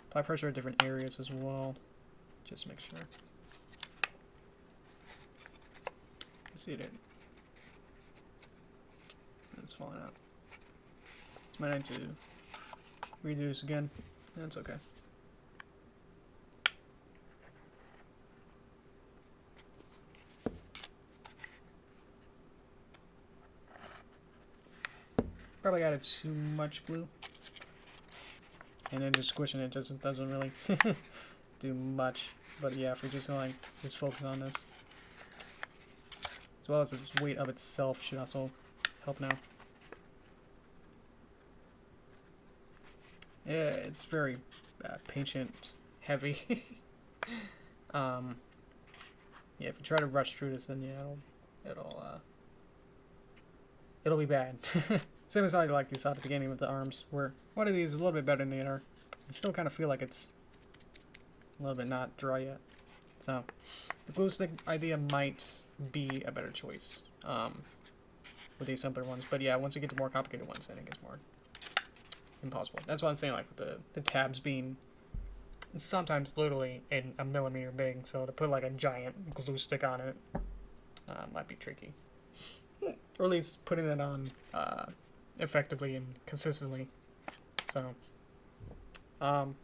Apply pressure at different areas as well, just to make sure. I see it. It's falling out. So I might need to redo this again. That's okay. Probably added too much glue, and then just squishing it doesn't really do much. But yeah, if we're just gonna like just focus on this, as well as this weight of itself should also help now. Yeah, it's very patient heavy. Yeah, if you try to rush through this, then yeah, it'll be bad. Same as like you saw at the beginning with the arms, where one of these is a little bit better than the other. I still kind of feel like it's a little bit not dry yet. So, the glue stick idea might be a better choice with these simpler ones. But yeah, once you get to more complicated ones, then it gets more impossible. That's why I'm saying, like, with the tabs being sometimes literally in a millimeter big, so to put like a giant glue stick on it might be tricky. Or at least putting it on effectively and consistently. So,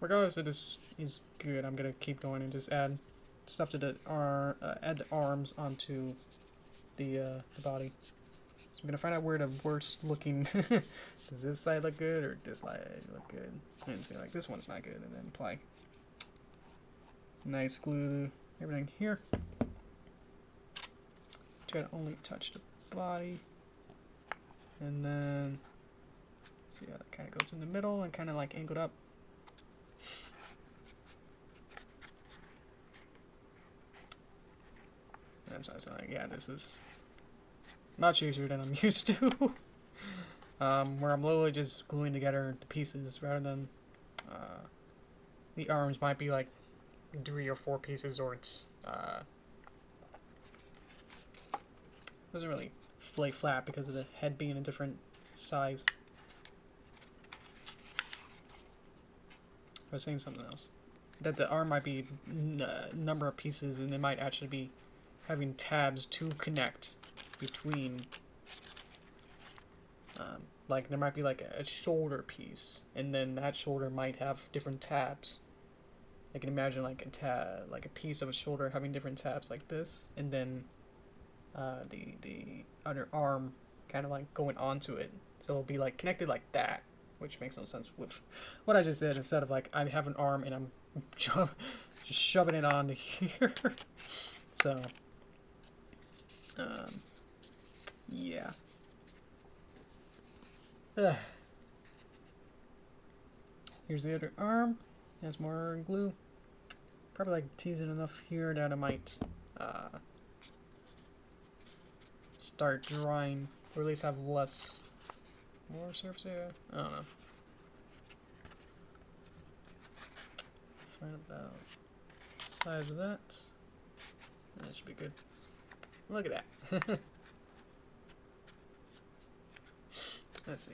regardless of this is good, I'm gonna keep going and just add stuff to the add the arms onto the body. So I'm gonna find out where the worst looking. Does this side look good or this side look good? And say like this one's not good, and then apply. Nice glue everything here. Try to only touch the body, and then see how that kind of goes in the middle and kind of like angled up. And so I was like, yeah, this is much easier than I'm used to. Where I'm literally just gluing together the pieces rather than the arms might be like 3 or 4 pieces, or it's doesn't really lay flat because of the head being a different size. I was saying something else. That the arm might be a number of pieces, and it might actually be having tabs to connect between. Like there might be like a shoulder piece, and then that shoulder might have different tabs. I can imagine like a piece of a shoulder having different tabs like this, and then the other arm kind of like going onto it, so it'll be like connected like that, which makes no sense with what I just did. Instead of like I have an arm and I'm just shoving it onto here. So yeah. Here's the other arm. Has more glue. Probably like teasing enough here that I might start drying, or at least have more surface area. I don't know. Find about the size of that. That should be good. Look at that. Let's see.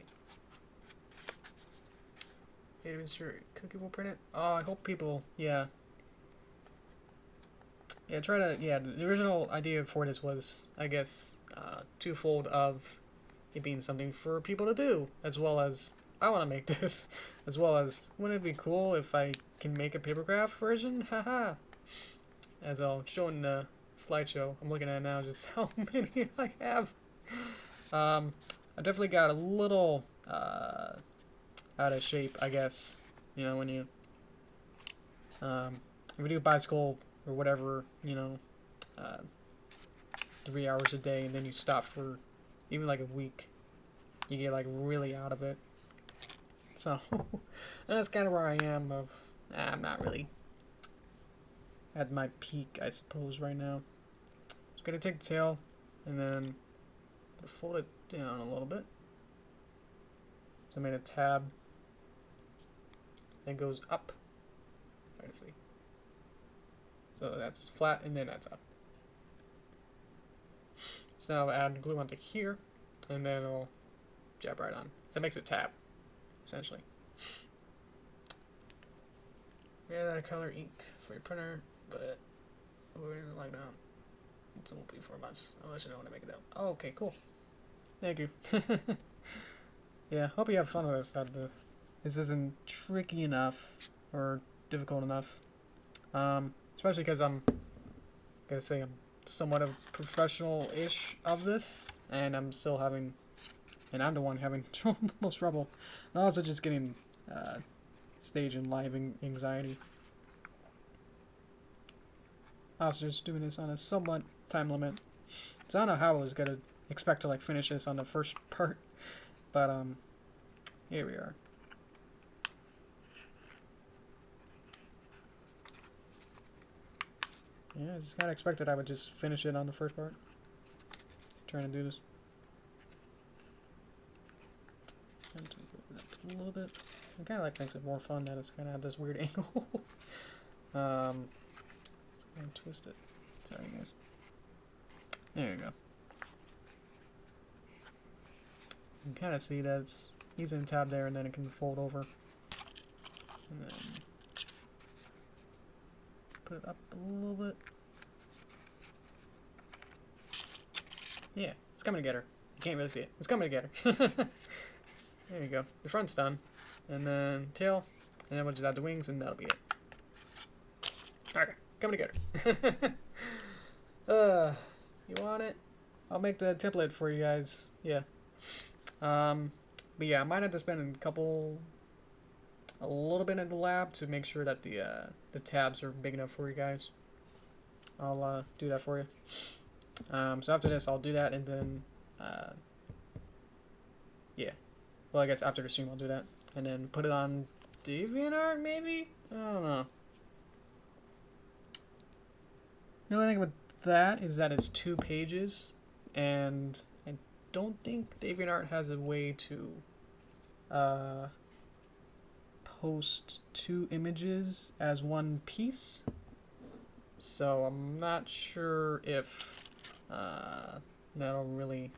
Not even sure Cookie will print it. Oh, I hope people, yeah. Yeah, the original idea for this was, I guess, twofold of it being something for people to do, as well as, I want to make this, as well as, wouldn't it be cool if I can make a papercraft version? Haha. As I'll show in the slideshow, I'm looking at it now, just how many I have. I definitely got a little out of shape, I guess. You know, when you if you do a bicycle or whatever, you know, 3 hours a day, and then you stop for even like a week, you get like really out of it. So that's kind of where I am. I'm not really at my peak, I suppose, right now. So I'm gonna take the tail and then fold it down a little bit. So I made a tab that goes up. It's hard to see. So that's flat and then that's up. So now I'll add glue onto here, and then I'll jab right on. So it makes a tab, essentially. Yeah, that color ink for your printer, but we're in like that. It won't be 4 months unless you don't want to make it out. Oh, okay, cool. Thank you. Yeah, hope you have fun with this. This isn't tricky enough or difficult enough. Especially because I'm gonna say I'm somewhat of a professional-ish of this, and I'm still having, and I'm the one having most trouble. I'm also just getting stage and live anxiety. Also just doing this on a somewhat time limit. So I don't know how I was gonna expect to like finish this on the first part, but here we are. Yeah, I just kind of expected I would just finish it on the first part. Trying to do this. a little bit. It kind of like makes it more fun that it's kind of at this weird angle. Let's go and twist it. Sorry, guys. There you go. You can kind of see that it's using a tab there, and then it can fold over. And then put it up a little bit. Yeah, it's coming together. You can't really see it. It's coming together. There you go. The front's done. And then tail. And then we'll just add the wings, and that'll be it. Okay, coming together. You want it? I'll make the template for you guys. Yeah. But yeah, I might have to spend a little bit in the lab to make sure that the tabs are big enough for you guys. I'll do that for you. So after this, I'll do that, and then yeah. Well, I guess after the stream, I'll do that, and then put it on DeviantArt, maybe. I don't know. The only thing with that is that it's 2 pages, and I don't think DeviantArt has a way to post 2 images as one piece. So I'm not sure if that'll really...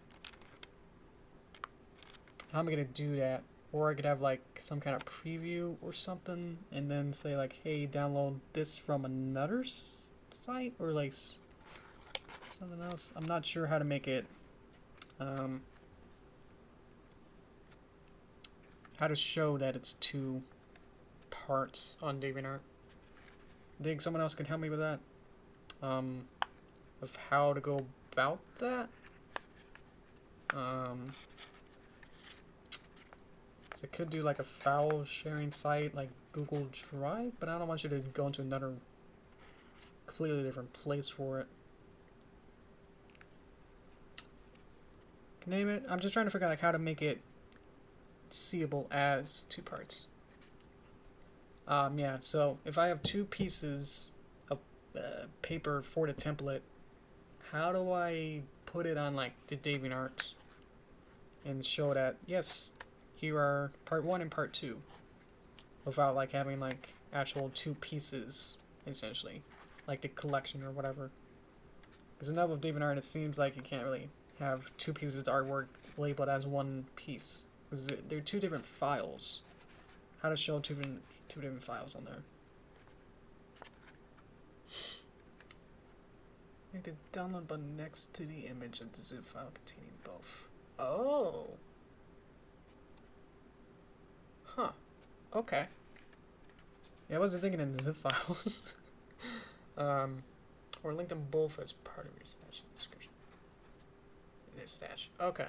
How am I gonna do that? Or I could have like some kind of preview or something, and then say like, hey, download this from another site, or like something else. I'm not sure how to make it, how to show that it's 2 parts on DeviantArt. I think someone else can help me with that, of how to go about that. So it could do like a file sharing site like Google Drive, but I don't want you to go into another completely different place for it. Name it. I'm just trying to figure out like how to make it seeable as 2 parts. Yeah, so if I have 2 pieces of paper for the template, how do I put it on like the DeviantArt and show that, yes, here are part 1 and part 2, without like having like actual 2 pieces, essentially, like the collection or whatever. Because enough of DeviantArt, it seems like you can't really have 2 pieces of artwork labeled as 1 piece, because they're 2 different files. How to show two different files on there? Make the download button next to the image of the zip file containing both. Oh. Huh. Okay. Yeah, I wasn't thinking in the zip files. Or link them both as part of your stash description. Their stash. Okay.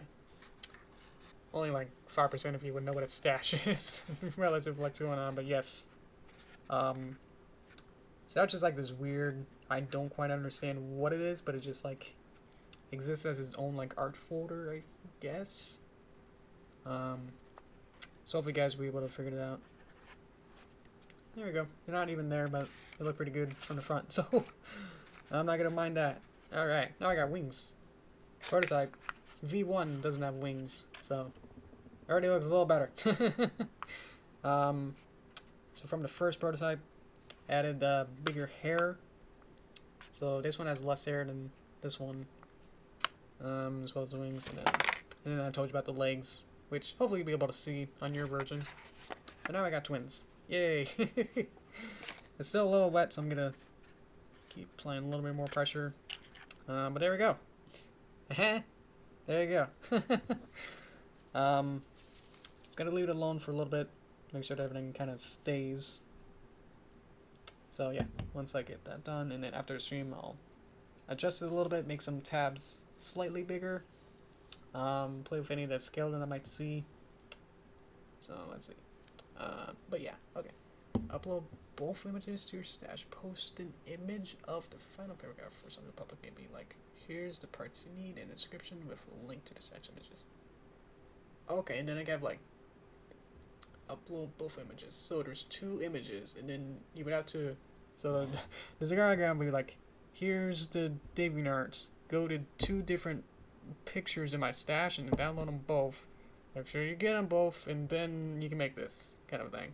Only like 5% of you would know what a stash is relative to what's going on, but yes. Stash is like this weird, I don't quite understand what it is, but it just like exists as its own like art folder, I guess. So hopefully you guys will be able to figure it out. There we go. They're not even there, but they look pretty good from the front, so I'm not gonna mind that. Alright, now I got wings. Prototype. V1 doesn't have wings, so it already looks a little better. So from the first prototype, added bigger hair. So this one has less hair than this one, as well as the wings, and then I told you about the legs, which hopefully you'll be able to see on your version. But now I got twins. Yay! It's still a little wet, so I'm gonna keep applying a little bit more pressure. But there we go. There you go. Just gotta leave it alone for a little bit, make sure that everything kind of stays. So yeah, once I get that done, and then after the stream, I'll adjust it a little bit, make some tabs slightly bigger, play with any of that scale that I might see. So let's see. But yeah, okay. Upload both images to your stash. Post an image of the final paragraph for something public, maybe like, here's the parts you need and a description with a link to the stash images. Okay, and then I have like upload both images. So there's 2 images, and then you would have to, so the diagram would be like, here's the DeviantArt, go to 2 different pictures in my stash and download them both, Make sure you get them both, and then you can make this kind of thing.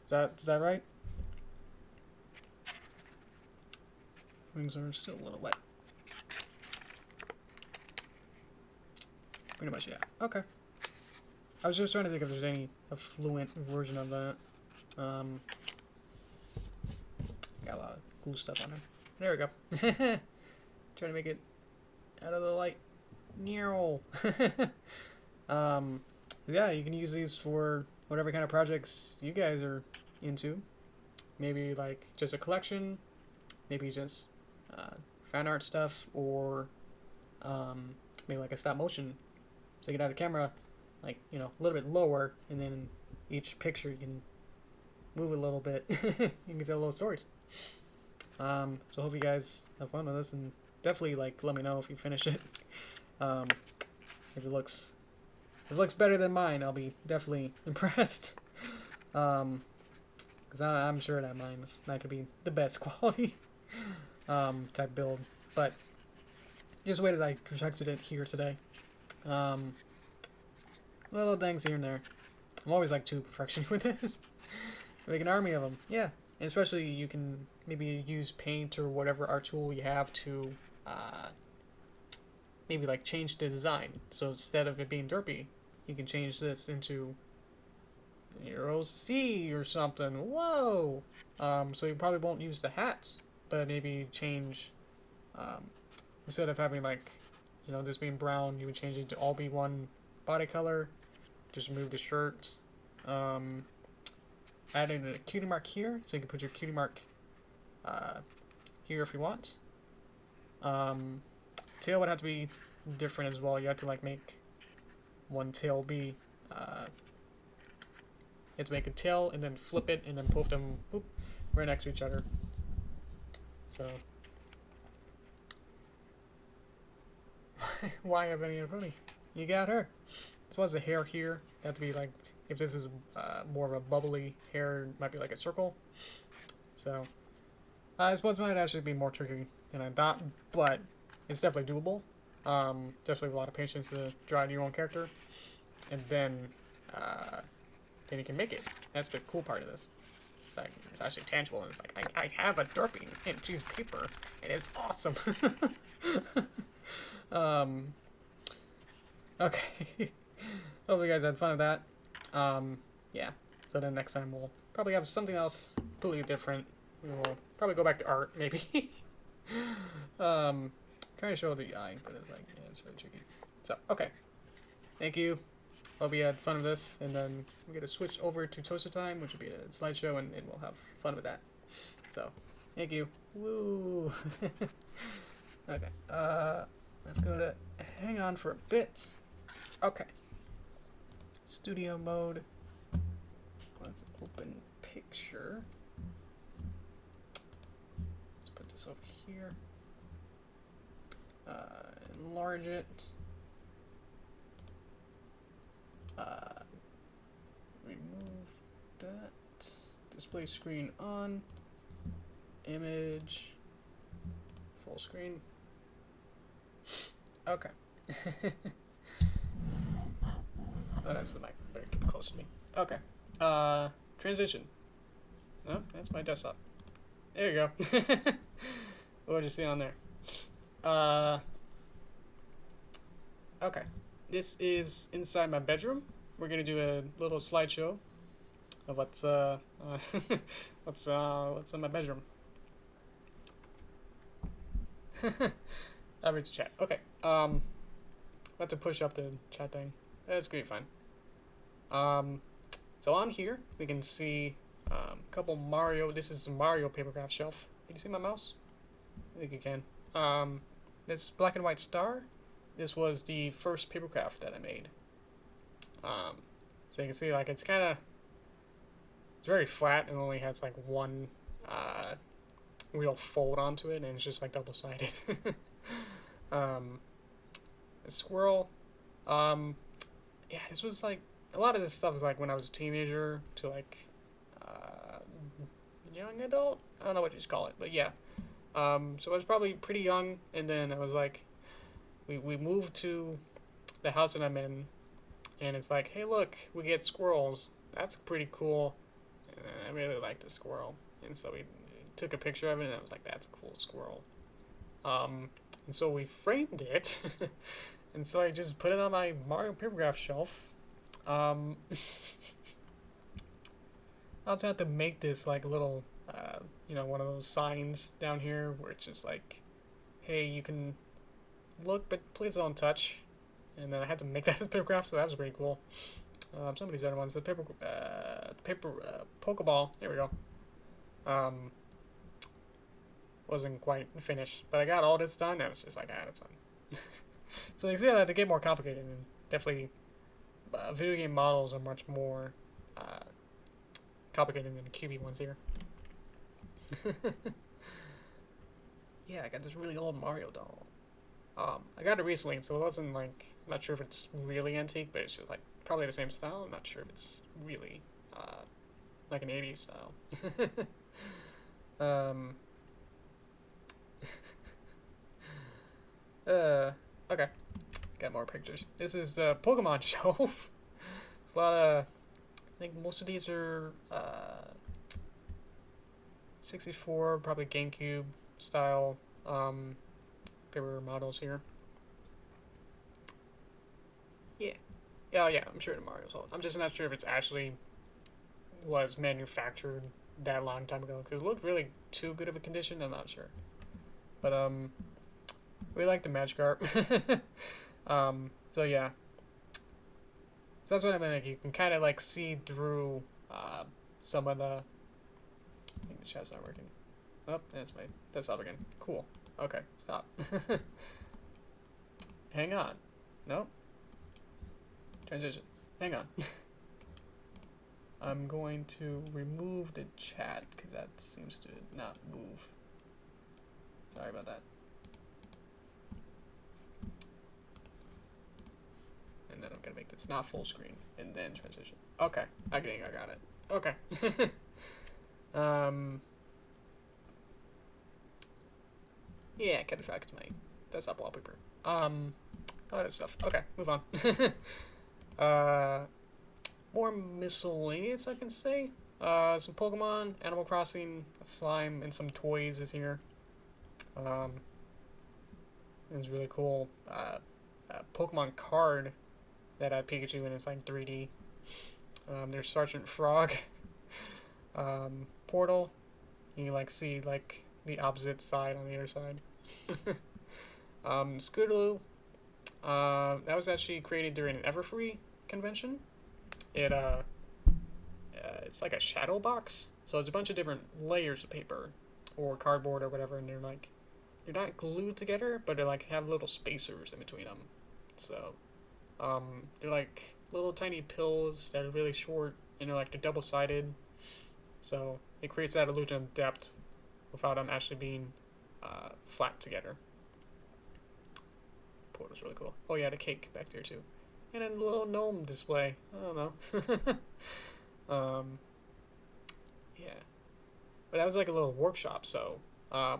Is that right? Wings are still a little wet. Pretty much, yeah. Okay. I was just trying to think if there's any fluent version of that. Got a lot of cool stuff on there. There we go. Trying to make it out of the light. Nero. Yeah, you can use these for whatever kind of projects you guys are into. Maybe like just a collection, maybe just fan art stuff, or maybe like a stop motion. So you can have the camera like, you know, a little bit lower, and then each picture you can move a little bit. You can tell little stories. So hope you guys have fun with this, and definitely like let me know if you finish it. If it looks better than mine, I'll be definitely impressed. Because I'm sure that mine's not gonna be the best quality type build, but just waited I perfected it here today. Little things here and there. I'm always like too perfection with this. Make an army of them, yeah. And especially you can maybe use paint or whatever art tool you have to maybe like change the design. So instead of it being derpy, you can change this into Euro C or something. Whoa! So you probably won't use the hats, but maybe change instead of having like, you know, this being brown, you would change it to all be one body color. Just remove the shirt. Add in a cutie mark here, so you can put your cutie mark here if you want. Tail would have to be different as well. You have to like make one tail be. You have to make a tail and then flip it and then put them boop, right next to each other. So why have any other pony? You got her. This was a hair here. It have to be like, if this is more of a bubbly hair, it might be like a circle. So I suppose it might actually be more tricky than I thought, but it's definitely doable. Definitely a lot of patience to draw your own character, and then you can make it. That's the cool part of this. It's like it's actually tangible, and it's like I have a Derpy and she's paper, and it's awesome. Okay. Hope you guys had fun with that. Yeah. So then next time we'll probably have something else completely different. We'll probably go back to art, maybe. Trying to show the eye, but it's like, yeah, it's really tricky. So, okay. Thank you. Hope you had fun with this, and then we're going to switch over to Toaster Time, which will be a slideshow, and we'll have fun with that. So, thank you. Woo! Okay, let's go to hang on for a bit. Okay. Studio mode. Let's open picture. Let's put this over here. Enlarge it. Remove that. Display screen on. Image. Full screen. Okay. Oh, that's the mic. Better keep it close to me. Okay. Transition. Oh, that's my desktop. There you go. What did you see on there? Okay. This is inside my bedroom. We're gonna do a little slideshow of what's what's in my bedroom. I'll read the chat. Okay. I have to push up the chat thing. That's gonna be fine. So on here we can see a couple Mario. This is a Mario papercraft shelf. Can you see my mouse? I think you can. This black and white star. This was the first papercraft that I made. So you can see like it's very flat and only has like one real fold onto it, and it's just like double-sided. A squirrel. Yeah, this was like a lot of this stuff was like when I was a teenager to like young adult. I don't know what you call it, but yeah. So I was probably pretty young, and then I was like, we moved to the house that I'm in and it's like, hey, look, we get squirrels. That's pretty cool. And I really like the squirrel, and so we took a picture of it, and I was like, that's a cool squirrel. And so we framed it, and so I just put it on my Mario papergraph shelf. I'll just have to make this like a little, one of those signs down here where it's just like, hey, you can look, but please don't touch. And then I had to make that as papergraph, so that was pretty cool. Some of these other ones, the paper Pokeball. There we go. Wasn't quite finished, but I got all this done. I was just like, it's done. So you see that they get more complicated, and definitely, video game models are much more complicated than the QB ones here. Yeah, I got this really old Mario doll. I got it recently, so it wasn't like, I'm not sure if it's really antique, but it's just like probably the same style. I'm not sure if it's really like an 80s style. Okay. Got more pictures. This is the Pokemon shelf. It's a lot of, I think most of these are 64, probably GameCube style paper models here. Yeah. Oh yeah, I'm sure the Mario's old. I'm just not sure if it's actually was manufactured that long time ago, because it looked really too good of a condition. I'm not sure. But we like the Magikarp. So yeah. So that's what I mean. Like, you can kind of like see through some of the. I think the chat's not working. Oh, that's my desktop again. Cool. Okay, stop. Hang on. Nope. Transition. Hang on. I'm going to remove the chat because that seems to not move. Sorry about that. And then I'm gonna make this not full screen and then transition. Okay, I got it. Okay. Yeah, kept track of my desktop wallpaper. All that stuff. Okay, move on. More miscellaneous, I can say. Some Pokemon, Animal Crossing, slime, and some toys is here. It's really cool. Pokemon card that had Pikachu and it's like 3D. There's Sergeant Frog. Portal. You like see like the opposite side on the other side. Scootaloo. That was actually created during an Everfree convention. It's like a shadow box, so it's a bunch of different layers of paper or cardboard or whatever, and they're not glued together, but they like have little spacers in between them. So they're like little tiny pills that are really short, and they're double-sided, so it creates that illusion of depth without them actually being flat together. Portal's really cool. Oh yeah, the cake back there too. And then a little gnome display. I don't know. Yeah. But that was like a little workshop, so I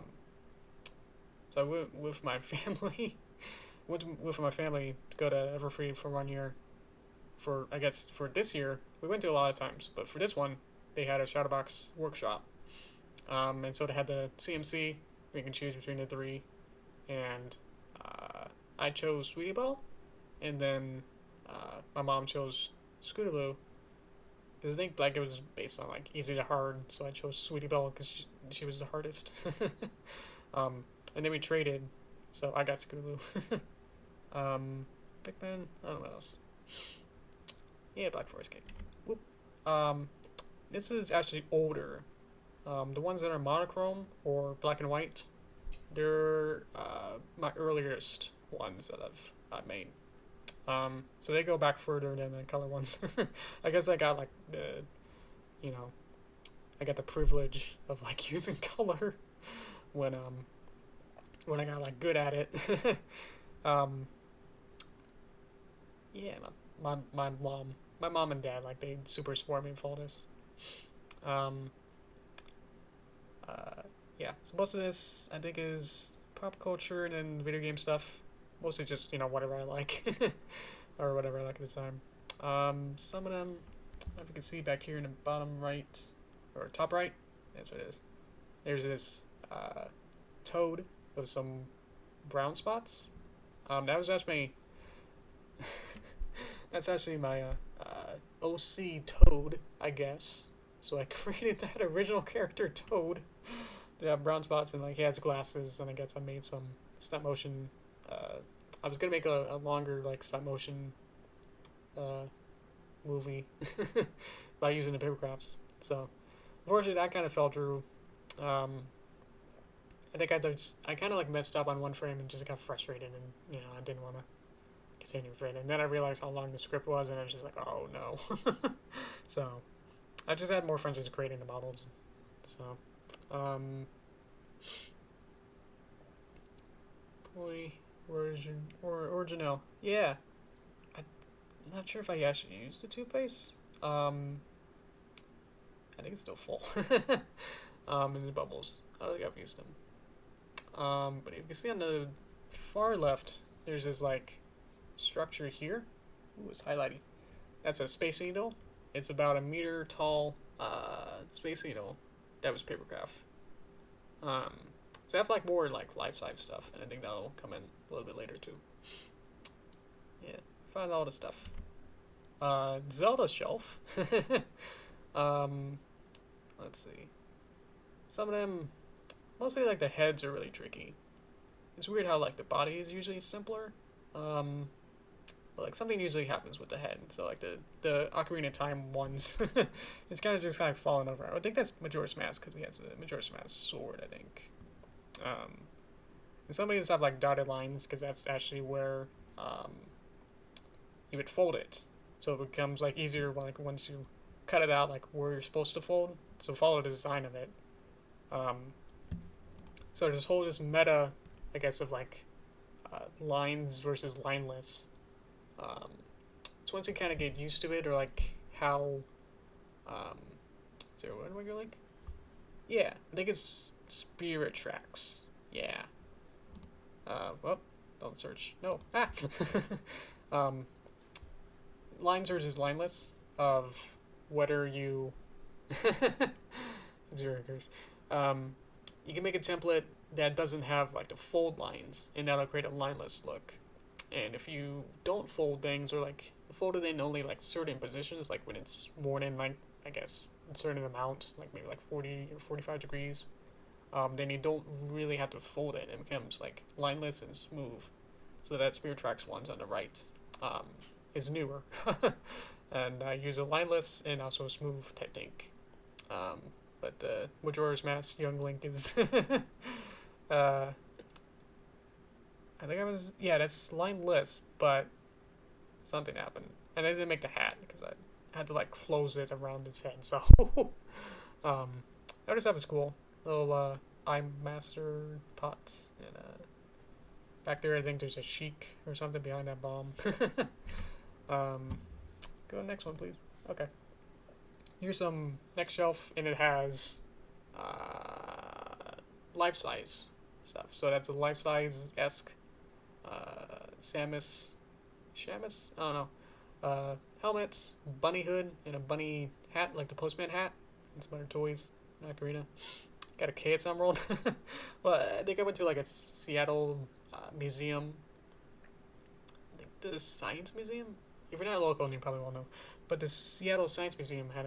went with my family. With my family to go to Everfree for 1 year. I guess for this year, we went to a lot of times, but for this one, they had a Shadowbox workshop. And so they had the CMC. We can choose between the three, and I chose Sweetie Belle, and then my mom chose Scootaloo, because I think it was based on easy to hard, so I chose Sweetie Belle because she was the hardest. And then we traded, so I got Scootaloo. Pikmin, I don't know what else. Yeah, Black Forest Cake. Whoop. This is actually older. The ones that are monochrome or black and white, they're my earliest ones that I've made. So they go back further than the color ones. I guess I got I got the privilege of using color when I got good at it. Yeah, my mom and dad they super support me for all this. Yeah, so most of this I think is pop culture and then video game stuff. Mostly just whatever I like or whatever I like at the time. Some of them, if you can see back here in the bottom right, or top right, that's what it is. There's this toad with some brown spots. That was actually that's actually my OC Toad, I guess. So I created that original character Toad. They have brown spots and like he has glasses, and I guess I made some stop motion. I was gonna make a longer like stop motion movie by using the paper crafts. So unfortunately, that kind of fell through. I think I kind of like messed up on one frame and just got frustrated, and I didn't want to continue with it. And then I realized how long the script was, and I was just like, oh no. So I just had more fun just creating the models. So boy, original. Yeah, I'm not sure if I actually used the toothpaste. I think it's still full. In the bubbles. I don't think I've used them. But you can see on the far left, there's this like structure here. Ooh, it's highlighting. That's a space needle. It's about a meter tall space needle that was papercraft. So I have like more like life-size stuff, and I think that'll come in a little bit later too. Yeah, found all the stuff. Zelda shelf. Let's see. Some of them, mostly like the heads are really tricky. It's weird how like the body is usually simpler. But like something usually happens with the head. So like the Ocarina of Time ones, it's kind of falling over. I think that's Majora's Mask because he has a Majora's Mask sword, I think. And some of these have like dotted lines because that's actually where you would fold it. So it becomes like easier like once you cut it out like where you're supposed to fold. So follow the design of it. So this whole meta, I guess, of like lines versus lineless. So once you kind of get used to it, or like how, so where do I go? Like, yeah, I think it's Spirit Tracks. Yeah. Well, don't search. No. Ah. Lines versus lineless of whether you zero curse. You can make a template that doesn't have like the fold lines, and that'll create a lineless look. And if you don't fold things, or like fold it in only like certain positions, like when it's more than like I guess a certain amount, like maybe like 40 or 45 degrees, then you don't really have to fold it. It becomes like lineless and smooth. So that Spirit Tracks one's on the right is newer, and I use a lineless and also a smooth technique. But the Majora's Mask Young Link is I think that's lineless, but something happened, and I didn't make the hat because I had to like close it around its head. So other stuff is cool. Little eye master pot, and back there I think there's a Sheik or something behind that bomb. Go to the next one, please. Okay. Here's some next shelf, and it has life-size stuff. So that's a life-size-esque Shamus? I don't know. Helmet, bunny hood, and a bunny hat, like the postman hat. And some other toys. Ocarina. Got a K at Emerald. Well, I think I went to like a Seattle museum. I think the Science Museum? If you're not local, you probably won't know. But the Seattle Science Museum had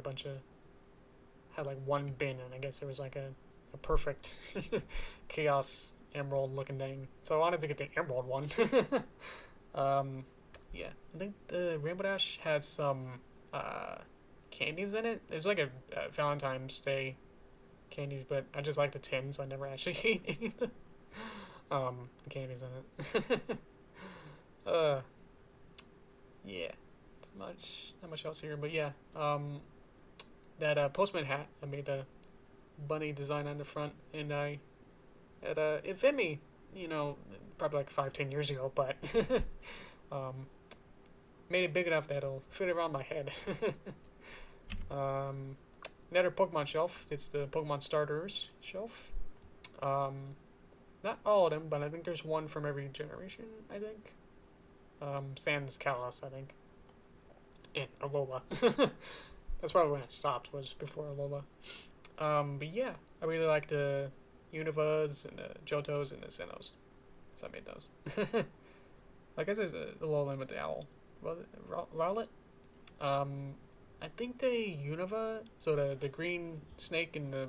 had like one bin, and I guess there was like a perfect chaos emerald looking thing. So I wanted to get the emerald one. Yeah, I think the Rainbow Dash has some candies in it. There's like a Valentine's Day candies, but I just like the tin, so I never actually ate any of the candies in it. Yeah. Not much else here, but yeah, that postman hat, I made the bunny design on the front, and it fit me, probably like 5-10 years ago, but made it big enough that it'll fit around my head. Another Pokemon shelf. It's the Pokemon starters shelf. Not all of them, but I think there's one from every generation. I think. Sans Kalos, I think. and Alola. That's probably when it stopped, was before Alola. But yeah, I really like the Univas and the Johtos and the Sinnohs. So I made those. I guess there's a Alolan with the owl. Rowlet? I think the Univa, so the green snake and the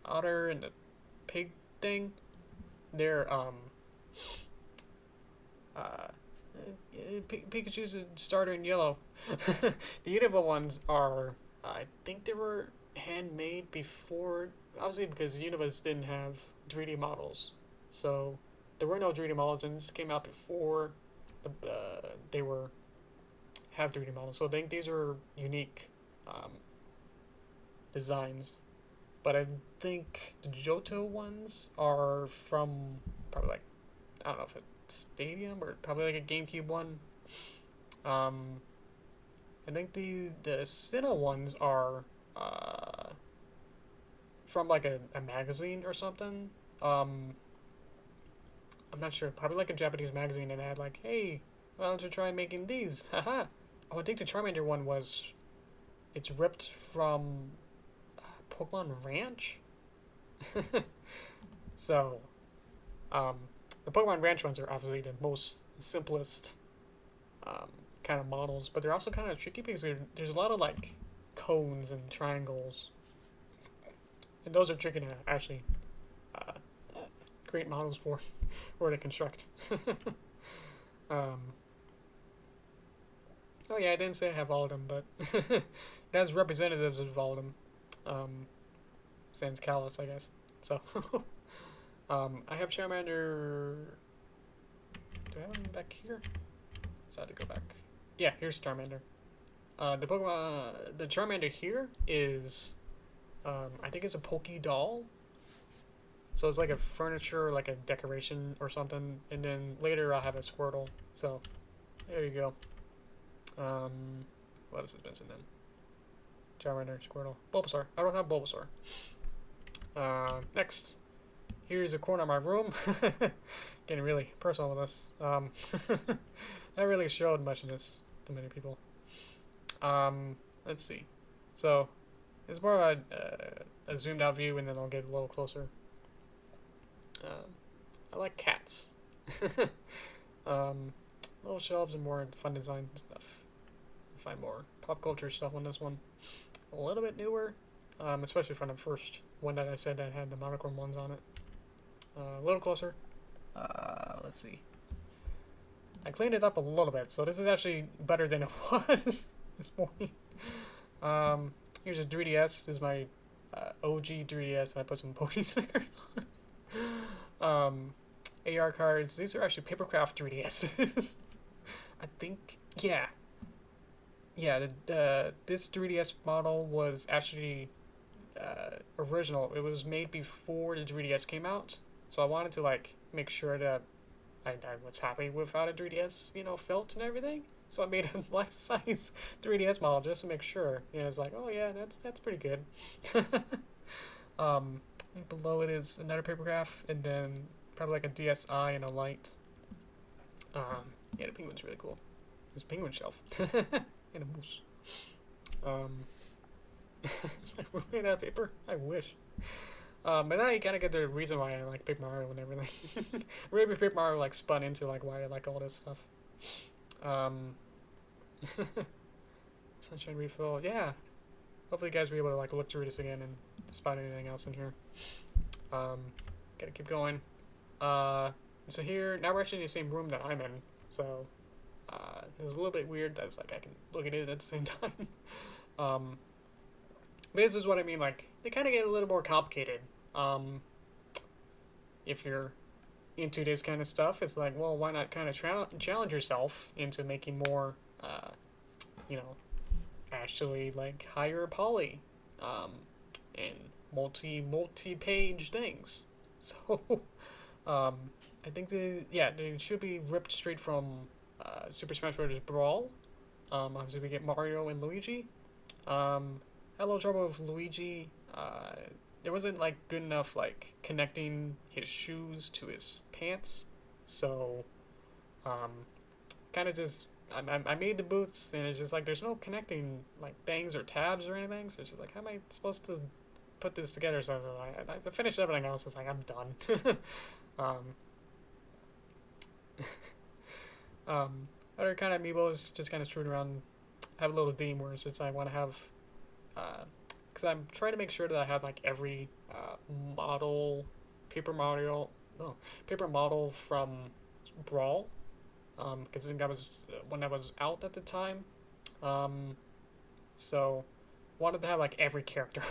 otter and the pig thing, they're Pikachu's a starter in yellow. The Univa ones are, I think they were handmade before, obviously because Univas didn't have 3D models, so there were no 3D models, and this came out before they were have 3D models. So I think these are unique designs. But I think the Johto ones are from probably like, I don't know if it's Stadium or probably like a GameCube one. I think the Sinnoh ones are from like a magazine or something. I'm not sure. Probably like a Japanese magazine, and had like, hey, why don't you try making these? Haha. Oh, I think the Charmander one was, it's ripped from Pokemon Ranch. So, the Pokemon Ranch ones are obviously the most simplest kind of models, but they're also kind of tricky because there's a lot of like cones and triangles, and those are tricky to actually uh, create models for or to construct. um, oh yeah, I didn't say I have all of them, but it has representatives of all of them. Sans Callus, I guess. So, I have Charmander. Do I have him back here? So I had to go back. Yeah, here's Charmander. The Charmander here is, I think it's a Poke doll. So it's like a furniture, like a decoration or something. And then later I'll have a Squirtle. So, there you go. What else has been sent in? Charmander, Squirtle, Bulbasaur. I don't have Bulbasaur. Next, here's a corner of my room. Getting really personal with this. Not really showed much of this to many people. Let's see. So, it's more of a zoomed out view, and then I'll get a little closer. I like cats. Little shelves and more fun design stuff. Find more pop culture stuff on this one. A little bit newer, especially from the first one that I said that had the monochrome ones on it. A little closer. Let's see. I cleaned it up a little bit, so this is actually better than it was this morning. Here's a 3DS. This is my OG 3DS, and I put some Pokemon stickers on it. AR cards. These are actually papercraft 3DSs. I think, yeah. Yeah, this 3DS model was actually original. It was made before the 3DS came out, so I wanted to like make sure that I was happy with how the 3DS, felt and everything. So I made a life-size 3DS model just to make sure. It's like, oh yeah, that's pretty good. And below it is another papercraft, and then probably like a DSi and a light. Yeah, the penguin's really cool. This penguin shelf. And a moose. Is my room made out of paper? I wish. But now you kind of get the reason why I like Paper Mario and everything. Maybe Paper Mario like spun into like why I like all this stuff. Sunshine refill. Yeah. Hopefully you guys will be able to like look through this again and spot anything else in here. Gotta keep going. So here, now we're actually in the same room that I'm in. So it's a little bit weird that it's like I can look at it at the same time. But this is what I mean, like, they kind of get a little more complicated. If you're into this kind of stuff, it's like, well, why not kind of challenge yourself into making more, actually, like, higher poly, and multi-page things. So, I think they should be ripped straight from Super Smash Bros. Brawl. Obviously, we get Mario and Luigi. Had a little trouble with Luigi. There wasn't like good enough like connecting his shoes to his pants, so kind of just I made the boots, and it's just like there's no connecting like things or tabs or anything. So it's just like, how am I supposed to put this together? So I finished everything else. It's like I'm done. um, Other kind of amiibos just kind of screwing around. Have a little theme where it's just I want to have, because I'm trying to make sure that I have like every model, paper model, no, paper model from Brawl, because I think that was when that was out at the time. So wanted to have like every character.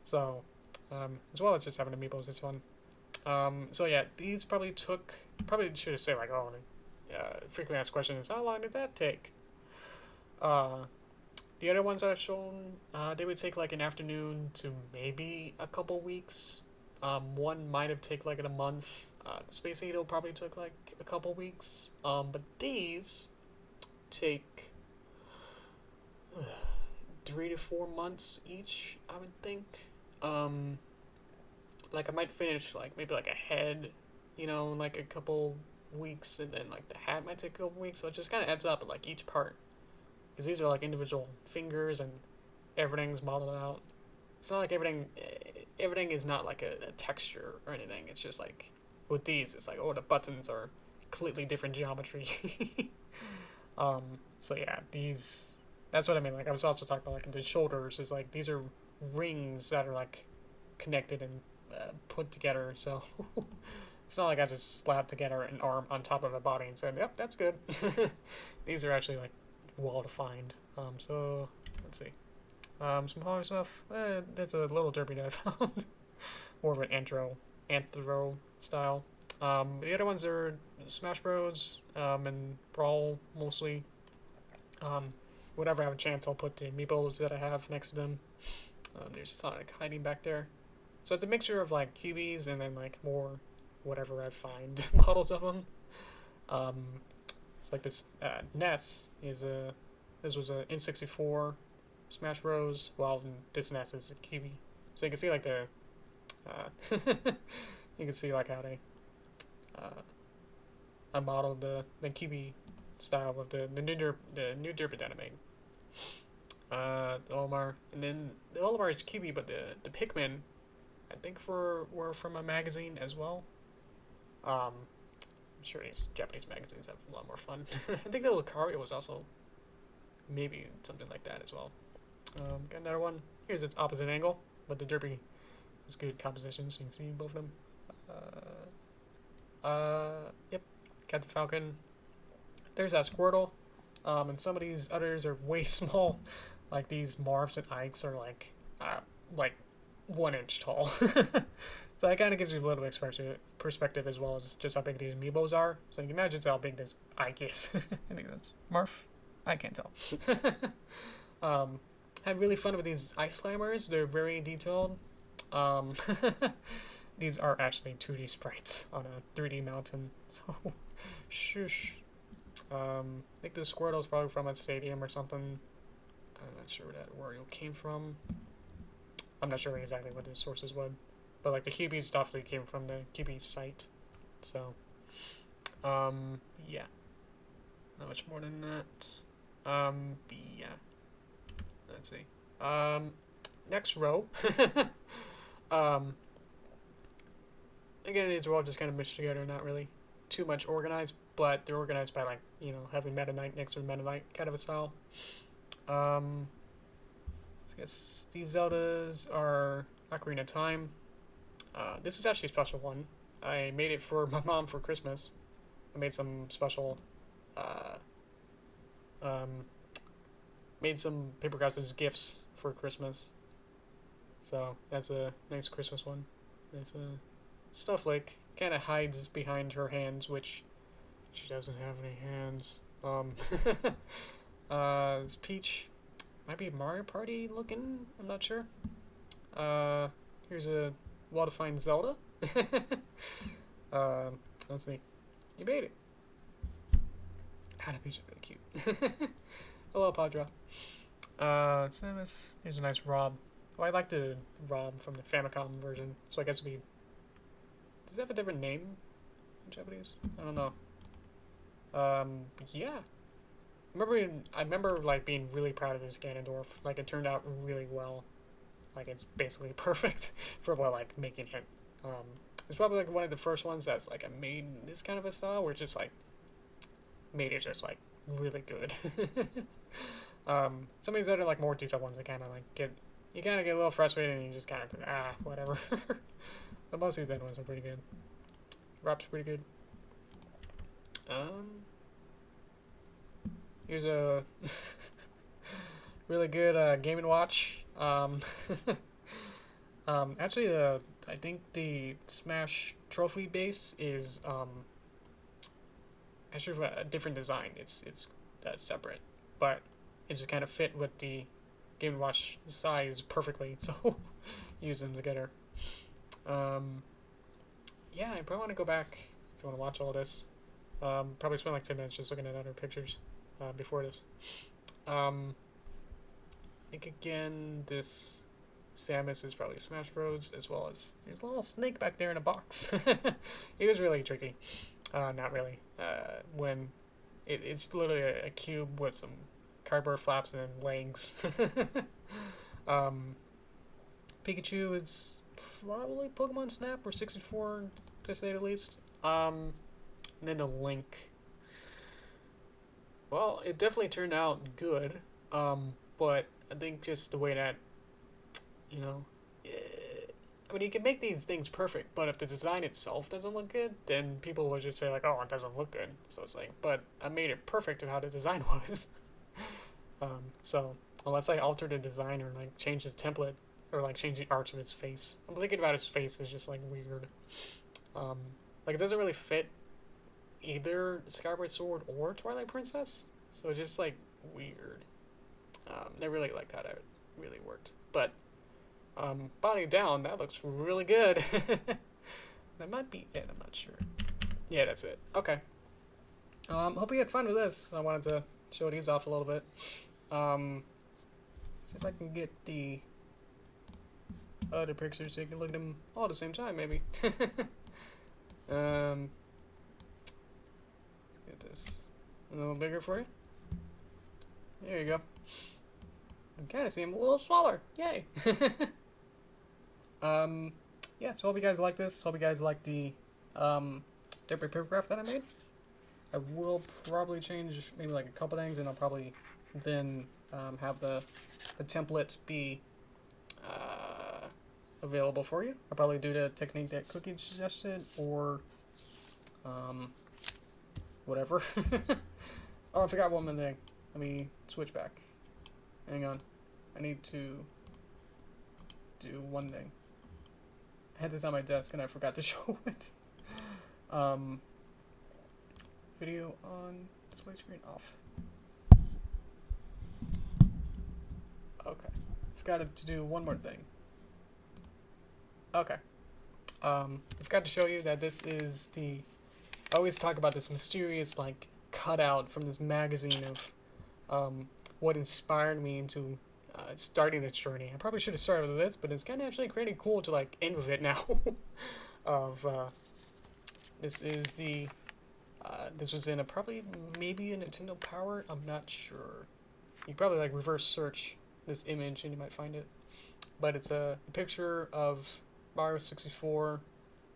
So as well as just having amiibos, it's fun. So yeah, these probably should have said like, oh, frequently asked question is how long did that take? The other ones I've shown, they would take like an afternoon to maybe a couple weeks. One might have taken like in a month. Space Needle probably took like a couple weeks. But these take 3 to 4 months each, I would think. Like I might finish like maybe like a head, in like a couple weeks, and then like the hat might take a couple weeks. So it just kind of adds up at like each part, because these are like individual fingers and everything's modeled out. It's not like everything is not like a texture or anything. It's just like with these, it's like, oh, the buttons are completely different geometry. So yeah, that's what I mean. Like I was also talking about like the shoulders is like these are rings that are like connected and put together. So it's not like I just slapped together an arm on top of a body and said, yep, that's good. These are actually like well defined. So let's see. Some poly stuff. That's a little derpy that I found. More of an anthro style. The other ones are Smash Bros. And Brawl mostly. Whenever I have a chance, I'll put the amiibos that I have next to them. There's Sonic hiding back there. So it's a mixture of like QBs and then like more whatever I find models of them. It's like this NES is this was a N64 Smash Bros. While this NES is a QB. So you can see like the you can see like how they I modeled the QB style of the new Derpy that I made. The Olimar, and then the Olimar is QB, but the Pikmin I think were from a magazine as well. I'm sure these Japanese magazines have a lot more fun. I think the Lucario was also maybe something like that as well. Got another one. Here's its opposite angle, but the Derpy is good composition, so you can see both of them. Yep. Got the Falcon. There's that Squirtle. And some of these others are way small. Like these Marvs and Ikes are like 1 inch tall. So that kind of gives you a little perspective as well as just how big these amiibos are. So you can imagine how big this Ike is. I think that's Marv. I can't tell. Had really fun with these ice climbers. They're very detailed. These are actually 2D sprites on a 3D mountain. So, shush. I think the Squirtle's probably from a stadium or something. I'm not sure where it came from. I'm not sure exactly what the sources was. But like the QB stuff that came from the QB site. So, yeah. Not much more than that. Yeah. Let's see. Next row. Again, these are all just kind of meshed together, not really too much organized, but they're organized by like, having Meta Knight next to the Meta Knight kind of a style. So I guess these Zeldas are Ocarina of Time. This is actually a special one. I made it for my mom for Christmas. I made some special, made some paper cuts as gifts for Christmas. So that's a nice Christmas one. There's a Snowflake kind of hides behind her hands, which she doesn't have any hands. It's Peach. Might be Mario Party looking. I'm not sure. Here's a well-defined Zelda. Let's see. You made it. Hana Peach is really cute. Hello, Padra. Samus. Here's a nice Rob. Oh, I like the Rob from the Famicom version, so I guess it'd be... Does it have a different name in Japanese? I don't know. Yeah. I remember like being really proud of this Ganondorf. Like it turned out really well. Like it's basically perfect for what like making it. It's probably like one of the first ones that's like I made this kind of a style where it just like made it just like really good. Some of these other like more detailed ones, I kind of like get a little frustrated and you just kind of whatever. But most of these other ones are pretty good. Rap's pretty good. Here's a really good Game & Watch. Actually, I think the Smash trophy base is actually a different design. It's separate, but it just kind of fit with the Game & Watch size perfectly. So use them together. Yeah, I probably want to go back if you want to watch all this. Probably spend like 10 minutes just looking at other pictures before this. I think again this Samus is probably Smash Bros. As well as there's a little snake back there in a box. It was really tricky. Not really. When it's literally a cube with some cardboard flaps and legs. Pikachu is probably Pokemon Snap or 64 to say the least. And then the Link. Well, it definitely turned out good. But I think just the way that, you know, I mean, you can make these things perfect, but if the design itself doesn't look good, then people will just say like, oh, it doesn't look good. So it's like, but I made it perfect of how the design was. So unless I alter the design or like change the template or like change the arch of his face, I'm thinking about his face is just like weird. Like it doesn't really fit either Skyward Sword or Twilight Princess, so it's just like weird. I really liked how that really worked, but body down, that looks really good. That might be it, I'm not sure. Yeah, that's it. Okay. Hope you had fun with this. I wanted to show these off a little bit. See if I can get the other pictures so you can look at them all at the same time, maybe. Let's get this a little bigger for you. There you go. You can kind of see them a little smaller. Yay! Yeah, so hope you guys like this. Hope you guys like the Derpy paragraph that I made. I will probably change maybe like a couple things, and I'll probably then have the template be available for you. I'll probably do the technique that Cookie suggested, or whatever. Oh, I forgot one more thing. Let me switch back. Hang on. I need to do one thing. I had this on my desk and I forgot to show it. Video on, display screen off. Okay. Forgot to do one more thing. Okay. I forgot to show you that this is the... I always talk about this mysterious, like, cutout from this magazine of what inspired me into starting this journey. I probably should have started with this, but it's kind of actually pretty cool to, like, end with it now. This is the... this was in a maybe a Nintendo Power. I'm not sure. You probably like reverse search this image and you might find it. But it's a picture of Mario 64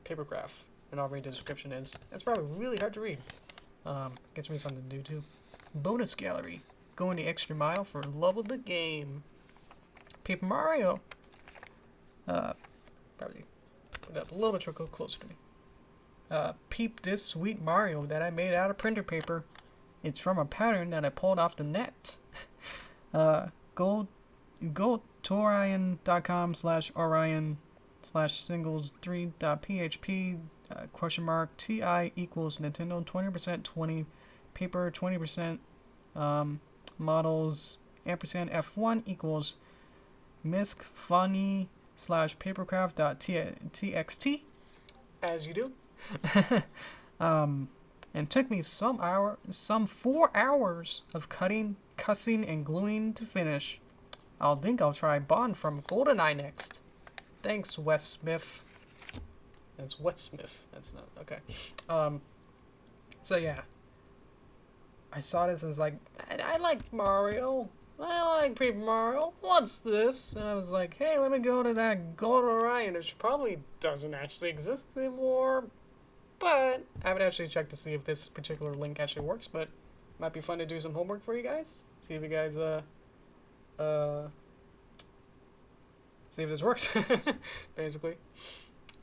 papergraph, and I'll read the description. It's probably really hard to read. Gets me something to do too. Bonus gallery, going the extra mile for love of the game. Paper Mario. Probably put it up a little bit closer to me. Peep this sweet Mario that I made out of printer paper. It's from a pattern that I pulled off the net. Go to orion.com/orion/singles3.php $TI equals Nintendo 20% 20 paper 20% models ampersand F1 equals misc funny /papercraft.txt as you do. And took me some 4 hours of cutting, cussing, and gluing to finish. I'll try Bond from GoldenEye next. Thanks, Wes Smith. That's Wes Smith. That's not okay. So yeah, I saw this and was like, I I like Mario. I like Paper Mario. What's this? And I was like, hey, let me go to that Gold Orion, which probably doesn't actually exist anymore. But I haven't actually checked to see if this particular link actually works, but might be fun to do some homework for you guys. See if you guys, see if this works, basically.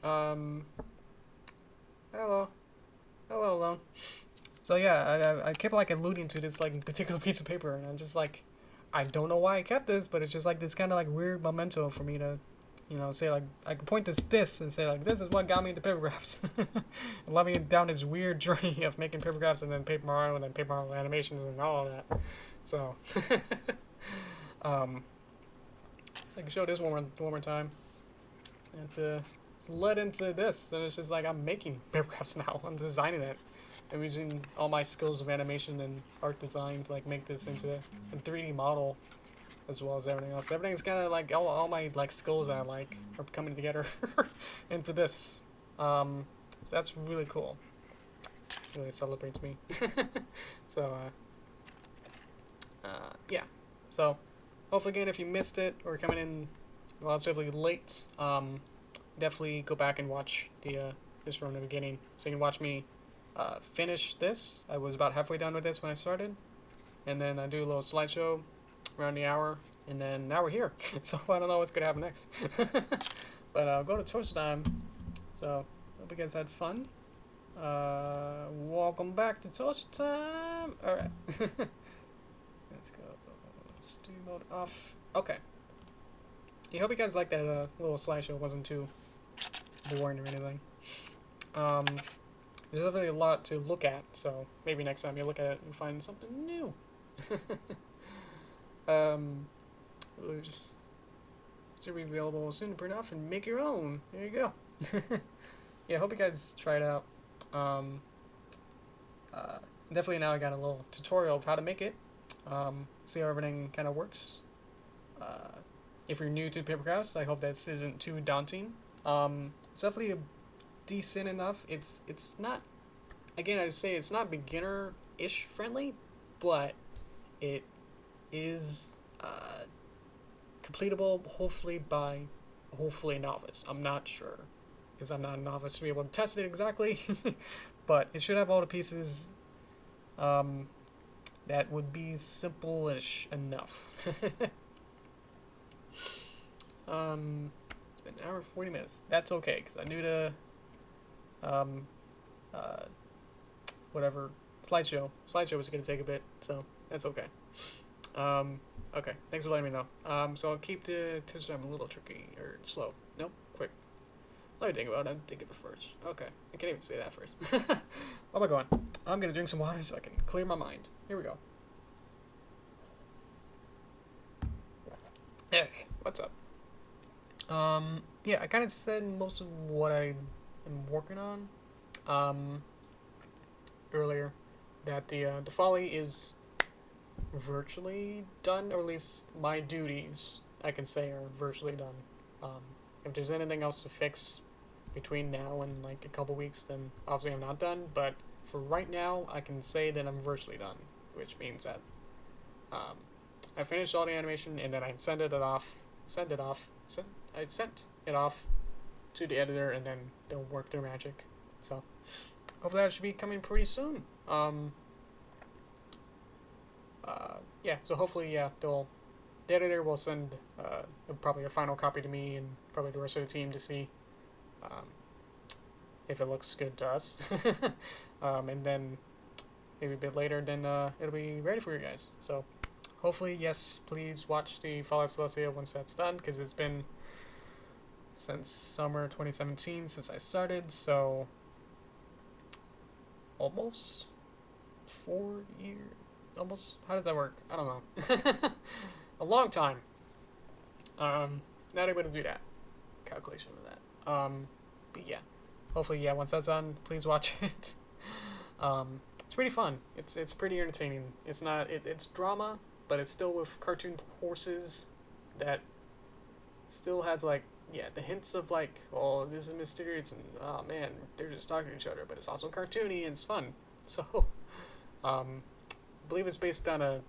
Hello. Hello, Alone. So yeah, I kept like alluding to this like particular piece of paper, and I'm just like, I don't know why I kept this, but it's just like this kind of like weird memento for me to, you know, say like, I can point this and say like, this is what got me into paper crafts. And let me down this weird journey of making paper crafts and then Paper Mario and then Paper Mario animations and all of that. So, so I can show this one more time. And it's led into this, and it's just like I'm making paper crafts now. I'm designing it. I'm using all my skills of animation and art design to like make this into a 3D model, as well as everything else. Everything's kind of like all my like skills that I like are coming together into this. So that's really cool. Really celebrates me. So yeah. So hopefully again, if you missed it or coming in relatively late, definitely go back and watch this from the beginning, so you can watch me finish this. I was about halfway done with this when I started, and then I do a little slideshow around the hour, and then now we're here. So I don't know what's gonna happen next. But I'll go to toast time. So hope you guys had fun. Welcome back to toast time. All right. Let's go. Studio mode off. Okay. I hope you guys liked that little slideshow. It wasn't too boring or anything. There's definitely a lot to look at, so maybe next time you look at it and find something new. To be available soon to print off and make your own. There you go. Yeah, I hope you guys try it out. Definitely now I got a little tutorial of how to make it. See how everything kind of works. If you're new to paper crafts, I hope this isn't too daunting. It's definitely decent enough. It's not, again, I would say it's not beginner-ish friendly, but it is completable hopefully by a novice. I'm not sure, because I'm not a novice to be able to test it exactly. But it should have all the pieces that would be simple-ish enough. It's been an hour and 40 minutes. That's okay, because I knew the whatever slideshow was going to take a bit, so that's okay. Okay, thanks for letting me know. So I'll keep the attention time a little tricky or slow. Nope, quick. Let me think about it. I'm thinking it first. Okay, I can't even say that first. Where am I going? I'm gonna drink some water so I can clear my mind. Here we go. Hey, what's up? Yeah, I kind of said most of what I am working on earlier, that the folly is virtually done, or at least my duties, I can say, are virtually done. If there's anything else to fix between now and like a couple weeks, then obviously I'm not done, but for right now I can say that I'm virtually done, which means that I finished all the animation and then I sent it off to the editor, and then they'll work their magic. So hopefully that should be coming pretty soon. Yeah, so hopefully, yeah, the editor will send probably a final copy to me and probably the rest of the team to see if it looks good to us. And then maybe a bit later, then it'll be ready for you guys. So hopefully, yes, please watch the Fallout Celestia once that's done, because it's been since summer 2017 since I started, so almost 4 years. Almost, how does that work? I don't know. A long time. Not able to do that calculation of that. But yeah, hopefully, yeah, once that's done, please watch it. It's pretty fun. It's pretty entertaining. It's drama, but it's still with cartoon horses that still has like, yeah, the hints of like, oh, this is mysterious, and oh man, they're just talking to each other, but it's also cartoony and it's fun. So, I believe it's based on a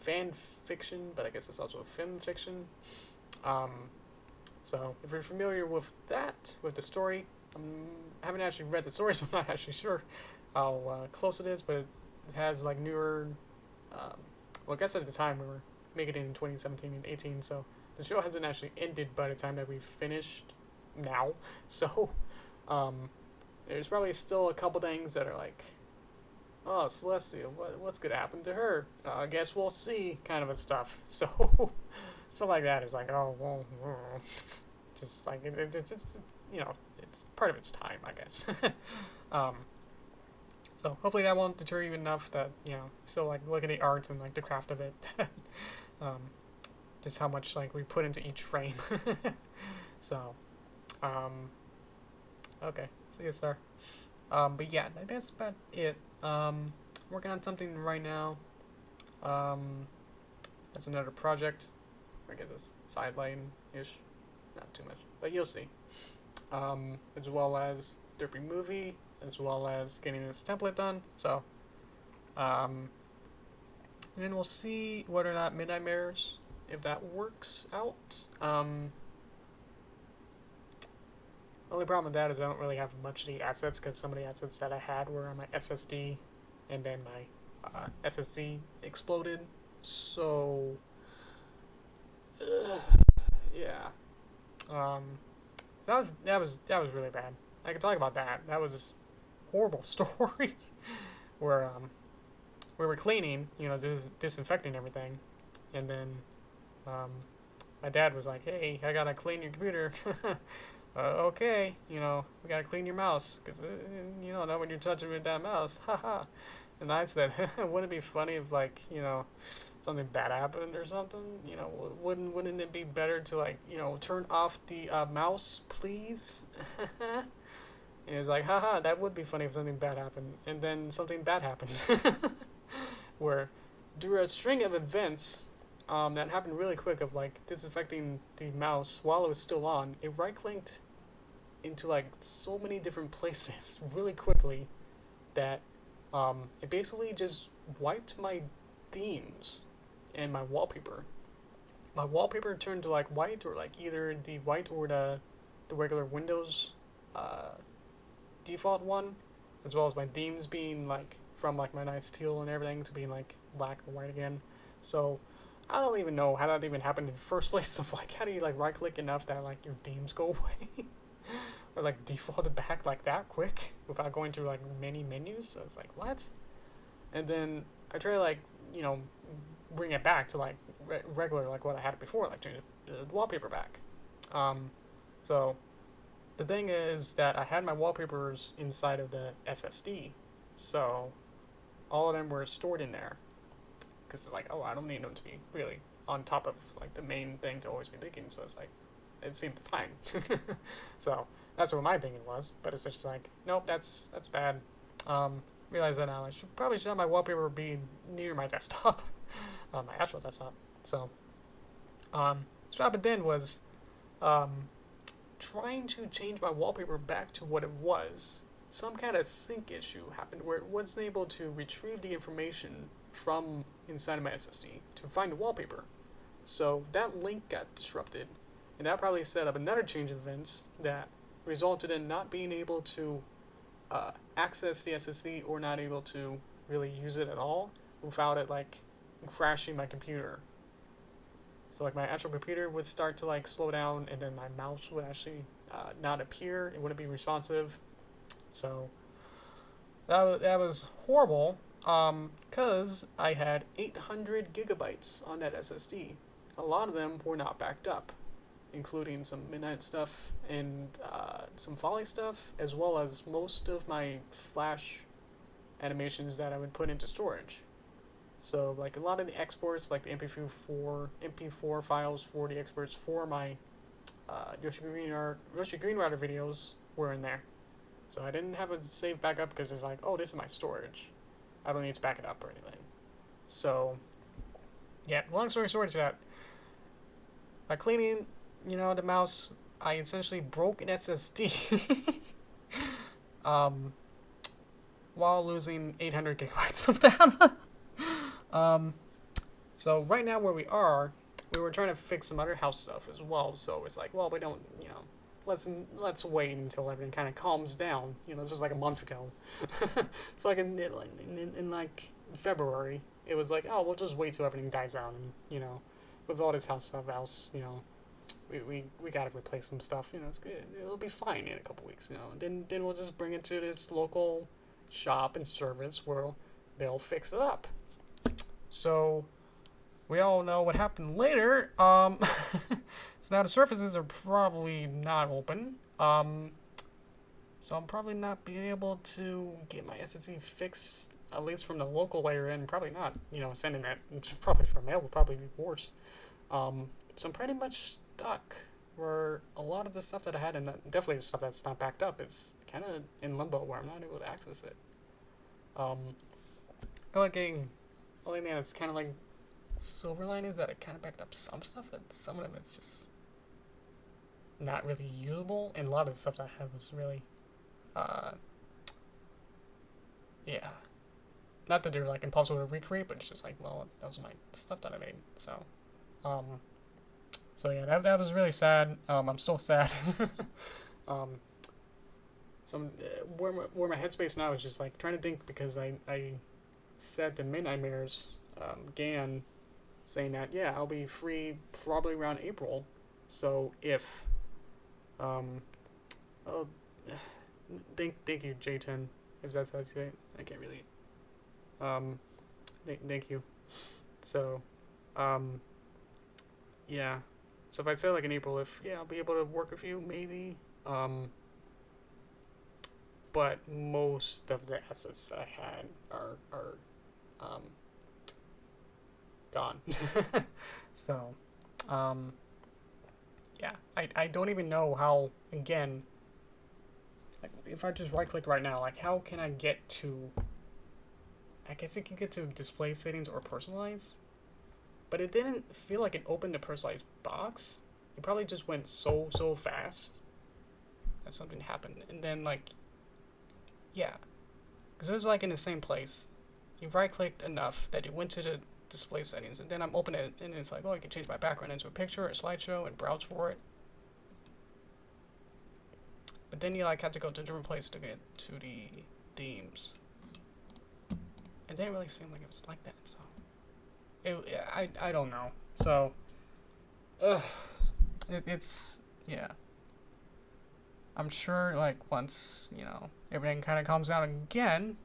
fan fiction, but I guess it's also film fiction. So if you're familiar with that, with the story, I haven't actually read the story, so I'm not actually sure how close it is, but it has like newer. Well, I guess at the time we were making it in 2017 and 18, so the show hasn't actually ended by the time that we've finished now. So there's probably still a couple things that are like, oh, Celestia, what's gonna happen to her? I guess we'll see, kind of a stuff. So stuff like that is like, oh well, just like it's you know, it's part of its time, I guess. So hopefully that won't deter you enough that, you know, still like look at the art and like the craft of it. Just how much like we put into each frame. So okay, see you, sir. But yeah, that's about it. Working on something right now. That's another project. I guess it's sideline-ish. Not too much, but you'll see. As well as Derpy movie, as well as getting this template done. So, and then we'll see whether or not Midnight Mirrors, if that works out. Only problem with that is I don't really have much of the assets, because some of the assets that I had were on my SSD, and then my SSD exploded. So, yeah. So that was really bad. I can talk about that. That was a horrible story, where we were cleaning, you know, disinfecting everything, and then my dad was like, "Hey, I gotta clean your computer." Okay, you know, we gotta clean your mouse, because you don't know when you're touching with that mouse, haha. And I said, wouldn't it be funny if, like, you know, something bad happened or something? You know, wouldn't it be better to, like, you know, turn off the mouse, please? And he was like, haha, that would be funny if something bad happened. And then something bad happened. Where, through a string of events that happened really quick, of like disinfecting the mouse while it was still on, it right-clicked into like so many different places really quickly that it basically just wiped my themes and my wallpaper. My wallpaper turned to like white, or like either the white or the regular Windows default one, as well as my themes being like from like my nice teal and everything to being like black or white again. So I don't even know how that even happened in the first place. Of like, how do you like right click enough that like your themes go away, or like default it back like that quick without going through like many menus? So it's like, what? And then I try to like, you know, bring it back to like regular, like what I had before, like change the wallpaper back. So the thing is that I had my wallpapers inside of the SSD, so all of them were stored in there, because it's like, oh, I don't need them to be really on top of like the main thing to always be leaking. So it's like, it seemed fine. So that's what my thinking was, but it's just like, nope, that's bad. Realize that now. I probably should have my wallpaper be near my desktop, my actual desktop. So, so what happened then was, trying to change my wallpaper back to what it was. Some kind of sync issue happened where it wasn't able to retrieve the information from inside of my SSD to find the wallpaper. So that link got disrupted, and that probably set up another change of events that resulted in not being able to access the SSD, or not able to really use it at all without it like crashing my computer. So like my actual computer would start to like slow down, and then my mouse would actually not appear. It wouldn't be responsive. So that was horrible, because I had 800 gigabytes on that SSD. A lot of them were not backed up, including some Midnight stuff and some Folly stuff, as well as most of my Flash animations that I would put into storage. So like a lot of the exports, like the MP4 files for the exports for my Yoshi Greenwater videos were in there. So I didn't have a save backup, because it's like, oh, this is my storage. I don't need to back it up or anything. So yeah, long story short is that by cleaning, you know, the mouse, I essentially broke an SSD while losing 800 gigabytes of that. So right now where we were trying to fix some other house stuff as well. So it's like, well, we don't, let's wait until everything kind of calms down. This was like a month ago. So like in like February, it was like, oh, we'll just wait till everything dies down, and with all this house stuff else, we gotta replace some stuff. It'll be fine in a couple weeks. Then we'll just bring it to this local shop and service where they'll fix it up. So we all know what happened later. So now the surfaces are probably not open. So I'm probably not being able to get my SSD fixed, at least from the local layer in. Probably not, sending that probably from mail would probably be worse. So I'm pretty much stuck where a lot of the stuff that I had, and definitely the stuff that's not backed up, is kind of in limbo where I'm not able to access it. I like getting, only thing that's kind of like silver lining is that it kind of backed up some stuff, but some of them it's just not really usable, and a lot of the stuff that I had was really, yeah, not that they're like impossible to recreate, but it's just like, well, that was my stuff that I made, so, so yeah, that was really sad. I'm still sad. So where my headspace now is just like trying to think, because I said the Midnight Mirrors GAN saying that, yeah, I'll be free probably around April. So if oh, thank you, J10, if that's how you say it. I can't really thank you. So yeah, so if I say like in April, I'll be able to work with you maybe, but most of the assets that I had are gone. So yeah, I don't even know how, again, like if I just right click right now, like how can I get to, I guess you can get to display settings or personalize, but it didn't feel like it opened the personalized box. It probably just went so fast that something happened, and then like, yeah, because it was like in the same place. You right clicked enough that it went to the display settings, and then I'm opening it, and it's like, oh, I can change my background into a picture or a slideshow and browse for it. But then you like have to go to a different place to get to the themes. It didn't really seem like it was like that, so I don't know. So it's yeah. I'm sure like once everything kind of calms down again,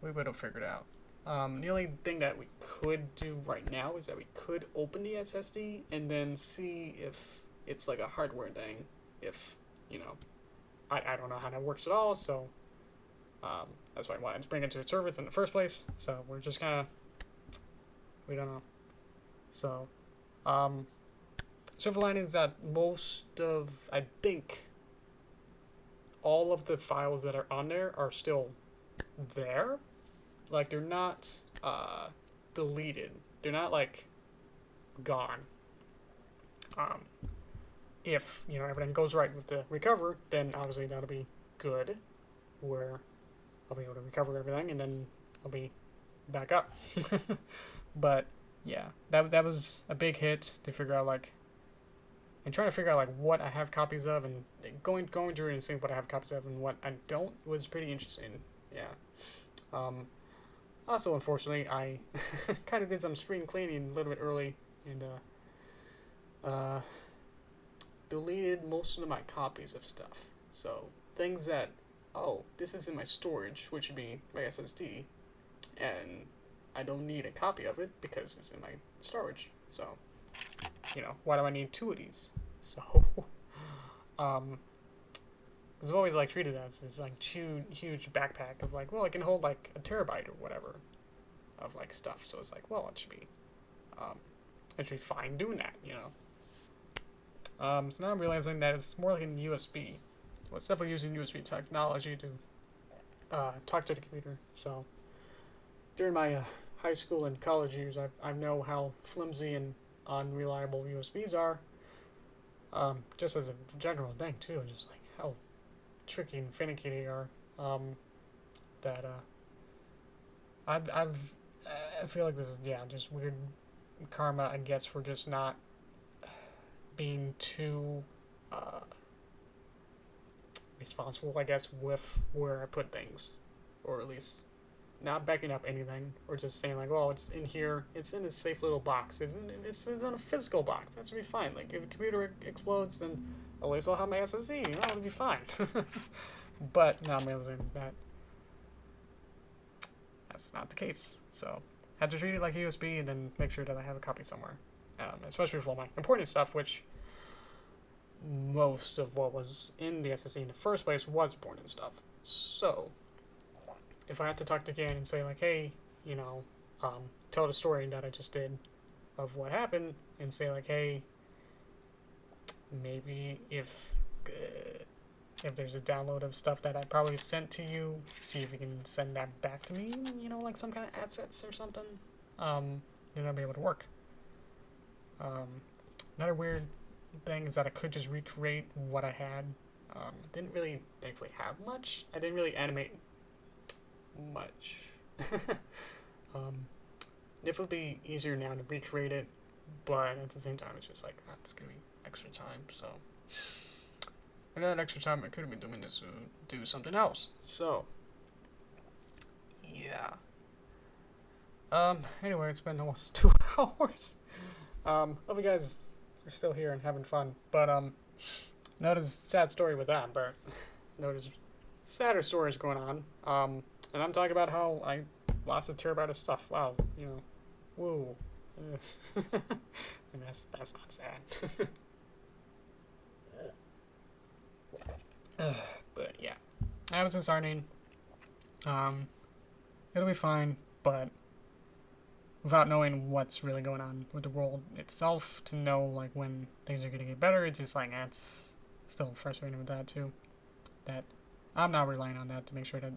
we would have figured it out. The only thing that we could do right now is that we could open the SSD and then see if it's like a hardware thing. If I don't know how that works at all, so that's why I wanted to bring it to a service in the first place. So we're just kind of, we don't know. So silver lining is that most of, I think, all of the files that are on there are still there. Like they're not deleted. They're not like gone. If everything goes right with the recover, then obviously that'll be good, where I'll be able to recover everything and then I'll be back up. But yeah, that was a big hit to figure out, like, and trying to figure out like what I have copies of, and going through and seeing what I have copies of and what I don't was pretty interesting. Yeah. Also, unfortunately, I kind of did some spring cleaning a little bit early, and deleted most of my copies of stuff. So things that, oh, this is in my storage, which would be my SSD, and I don't need a copy of it because it's in my storage. So, why do I need two of these? So, because I've always like treated it as this like huge backpack of like, well, it can hold like a terabyte or whatever of like stuff. So it's like, well, it should be fine doing that, So now I'm realizing that it's more like a USB. Well, it's definitely using USB technology to talk to the computer. So during my high school and college years, I know how flimsy and unreliable USBs are. Just as a general thing too, just like how tricky and finicky they are. That I've I feel like this is, yeah, just weird karma I guess for just not being too responsible, I guess, with where I put things, or at least not backing up anything, or just saying like, oh, it's in here, it's in this safe little box, it's in a physical box, that should be fine. Like if a computer explodes, then at least I'll have my SSD, you know, it'll be fine. But now I'm realizing that that's not the case, so I had to treat it like USB and then make sure that I have a copy somewhere, especially for all my important stuff, which most of what was in the SSD in the first place was important stuff. So if I have to talk to Gan and say like, hey, you know, tell the story that I just did of what happened, and say like, hey, maybe if there's a download of stuff that I probably sent to you, see if you can send that back to me, you know, like some kind of assets or something, then I'll be able to work. Another weird thing is that I could just recreate what I had. Didn't really, thankfully, have much. I didn't really animate much. It would be easier now to recreate it, but at the same time, it's just like, that's gonna be extra time, so. And that extra time I could have been doing this to do something else, so. Yeah. Anyway, it's been almost 2 hours. Hope you guys are still here and having fun, but, notice sad story with that, but notice sadder stories going on, and I'm talking about how I lost a terabyte of stuff. Wow, you know, woo. And that's not sad. But yeah, I was disheartening. It'll be fine, but without knowing what's really going on with the world itself, to know like when things are gonna get better, it's just like it's still frustrating with that too. That I'm not relying on that to make sure to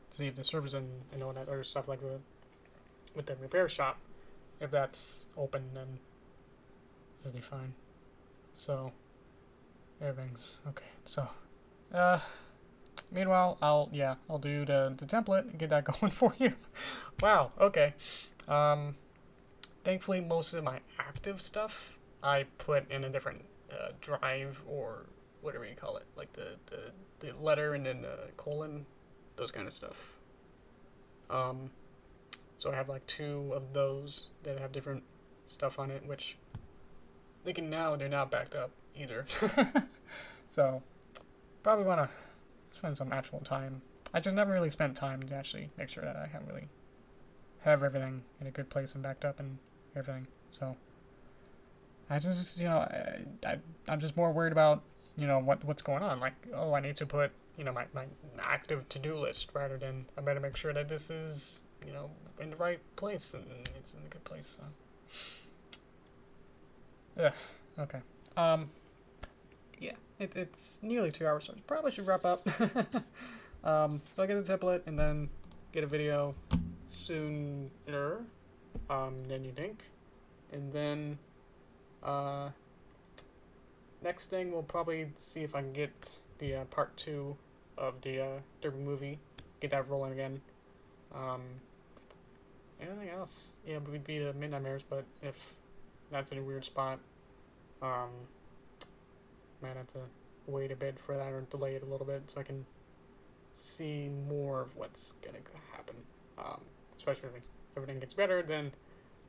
see if the servers and all that other stuff like with the repair shop, if that's open, then it'll be fine. So everything's okay. So meanwhile, I'll do the template and get that going for you. Wow, okay. Thankfully most of my active stuff I put in a different drive, or whatever you call it, like the letter and then the colon, those kind of stuff. So I have like 2 of those that have different stuff on it, which thinking now they're not backed up either. So probably want to spend some actual time. I just never really spent time to actually make sure that I have everything in a good place and backed up and everything. So I just, you know, I'm just more worried about, you know, what's going on. Like, oh, I need to put, you know, my active to-do list, rather than I better make sure that this is, you know, in the right place and it's in a good place. So yeah, okay. Yeah, it's nearly 2 hours, so I probably should wrap up. So I get a template and then get a video sooner than you think, and then next thing we'll probably see if I can get the part 2 of the Derpy movie, get that rolling again. Anything else? Yeah, it would be the Midnight Mares, but if that's in a weird spot, might have to wait a bit for that, or delay it a little bit so I can see more of what's gonna happen. Especially if everything gets better, then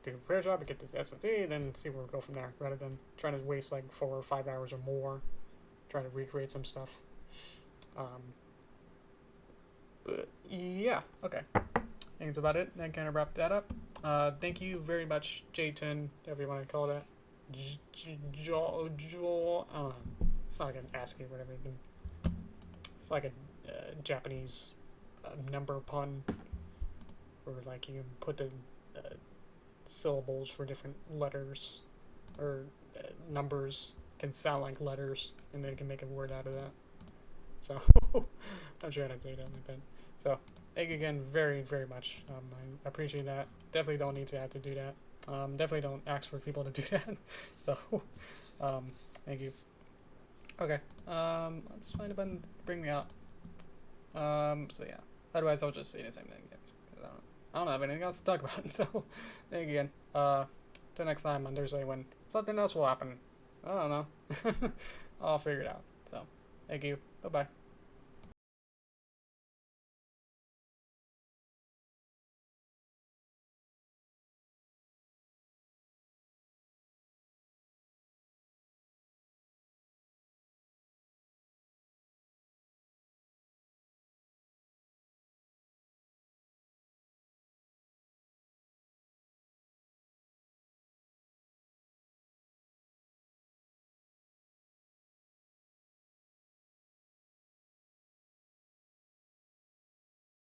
do a repair job and get this SSD, then see where we go from there, rather than trying to waste like 4 or 5 hours or more trying to recreate some stuff. But yeah, okay. I think that's about it. That kind of wrapped that up. Thank you very much, J10, whatever you want to call that. I don't know. It's not like an ASCII or whatever. It's like a Japanese number pun, where like you can put the syllables for different letters, or numbers can sound like letters, and then you can make a word out of that. So not sure how to say that like that. So thank you again very, very much. I appreciate that. Definitely don't need to have to do that. Definitely don't ask for people to do that. So thank you. Okay. Let's find a button to bring me out. So yeah. Otherwise I'll just say the same thing again. I don't know. I don't have anything else to talk about. So, thank you again. Till next time on Thursday when something else will happen. I don't know. I'll figure it out. So, thank you. Bye bye.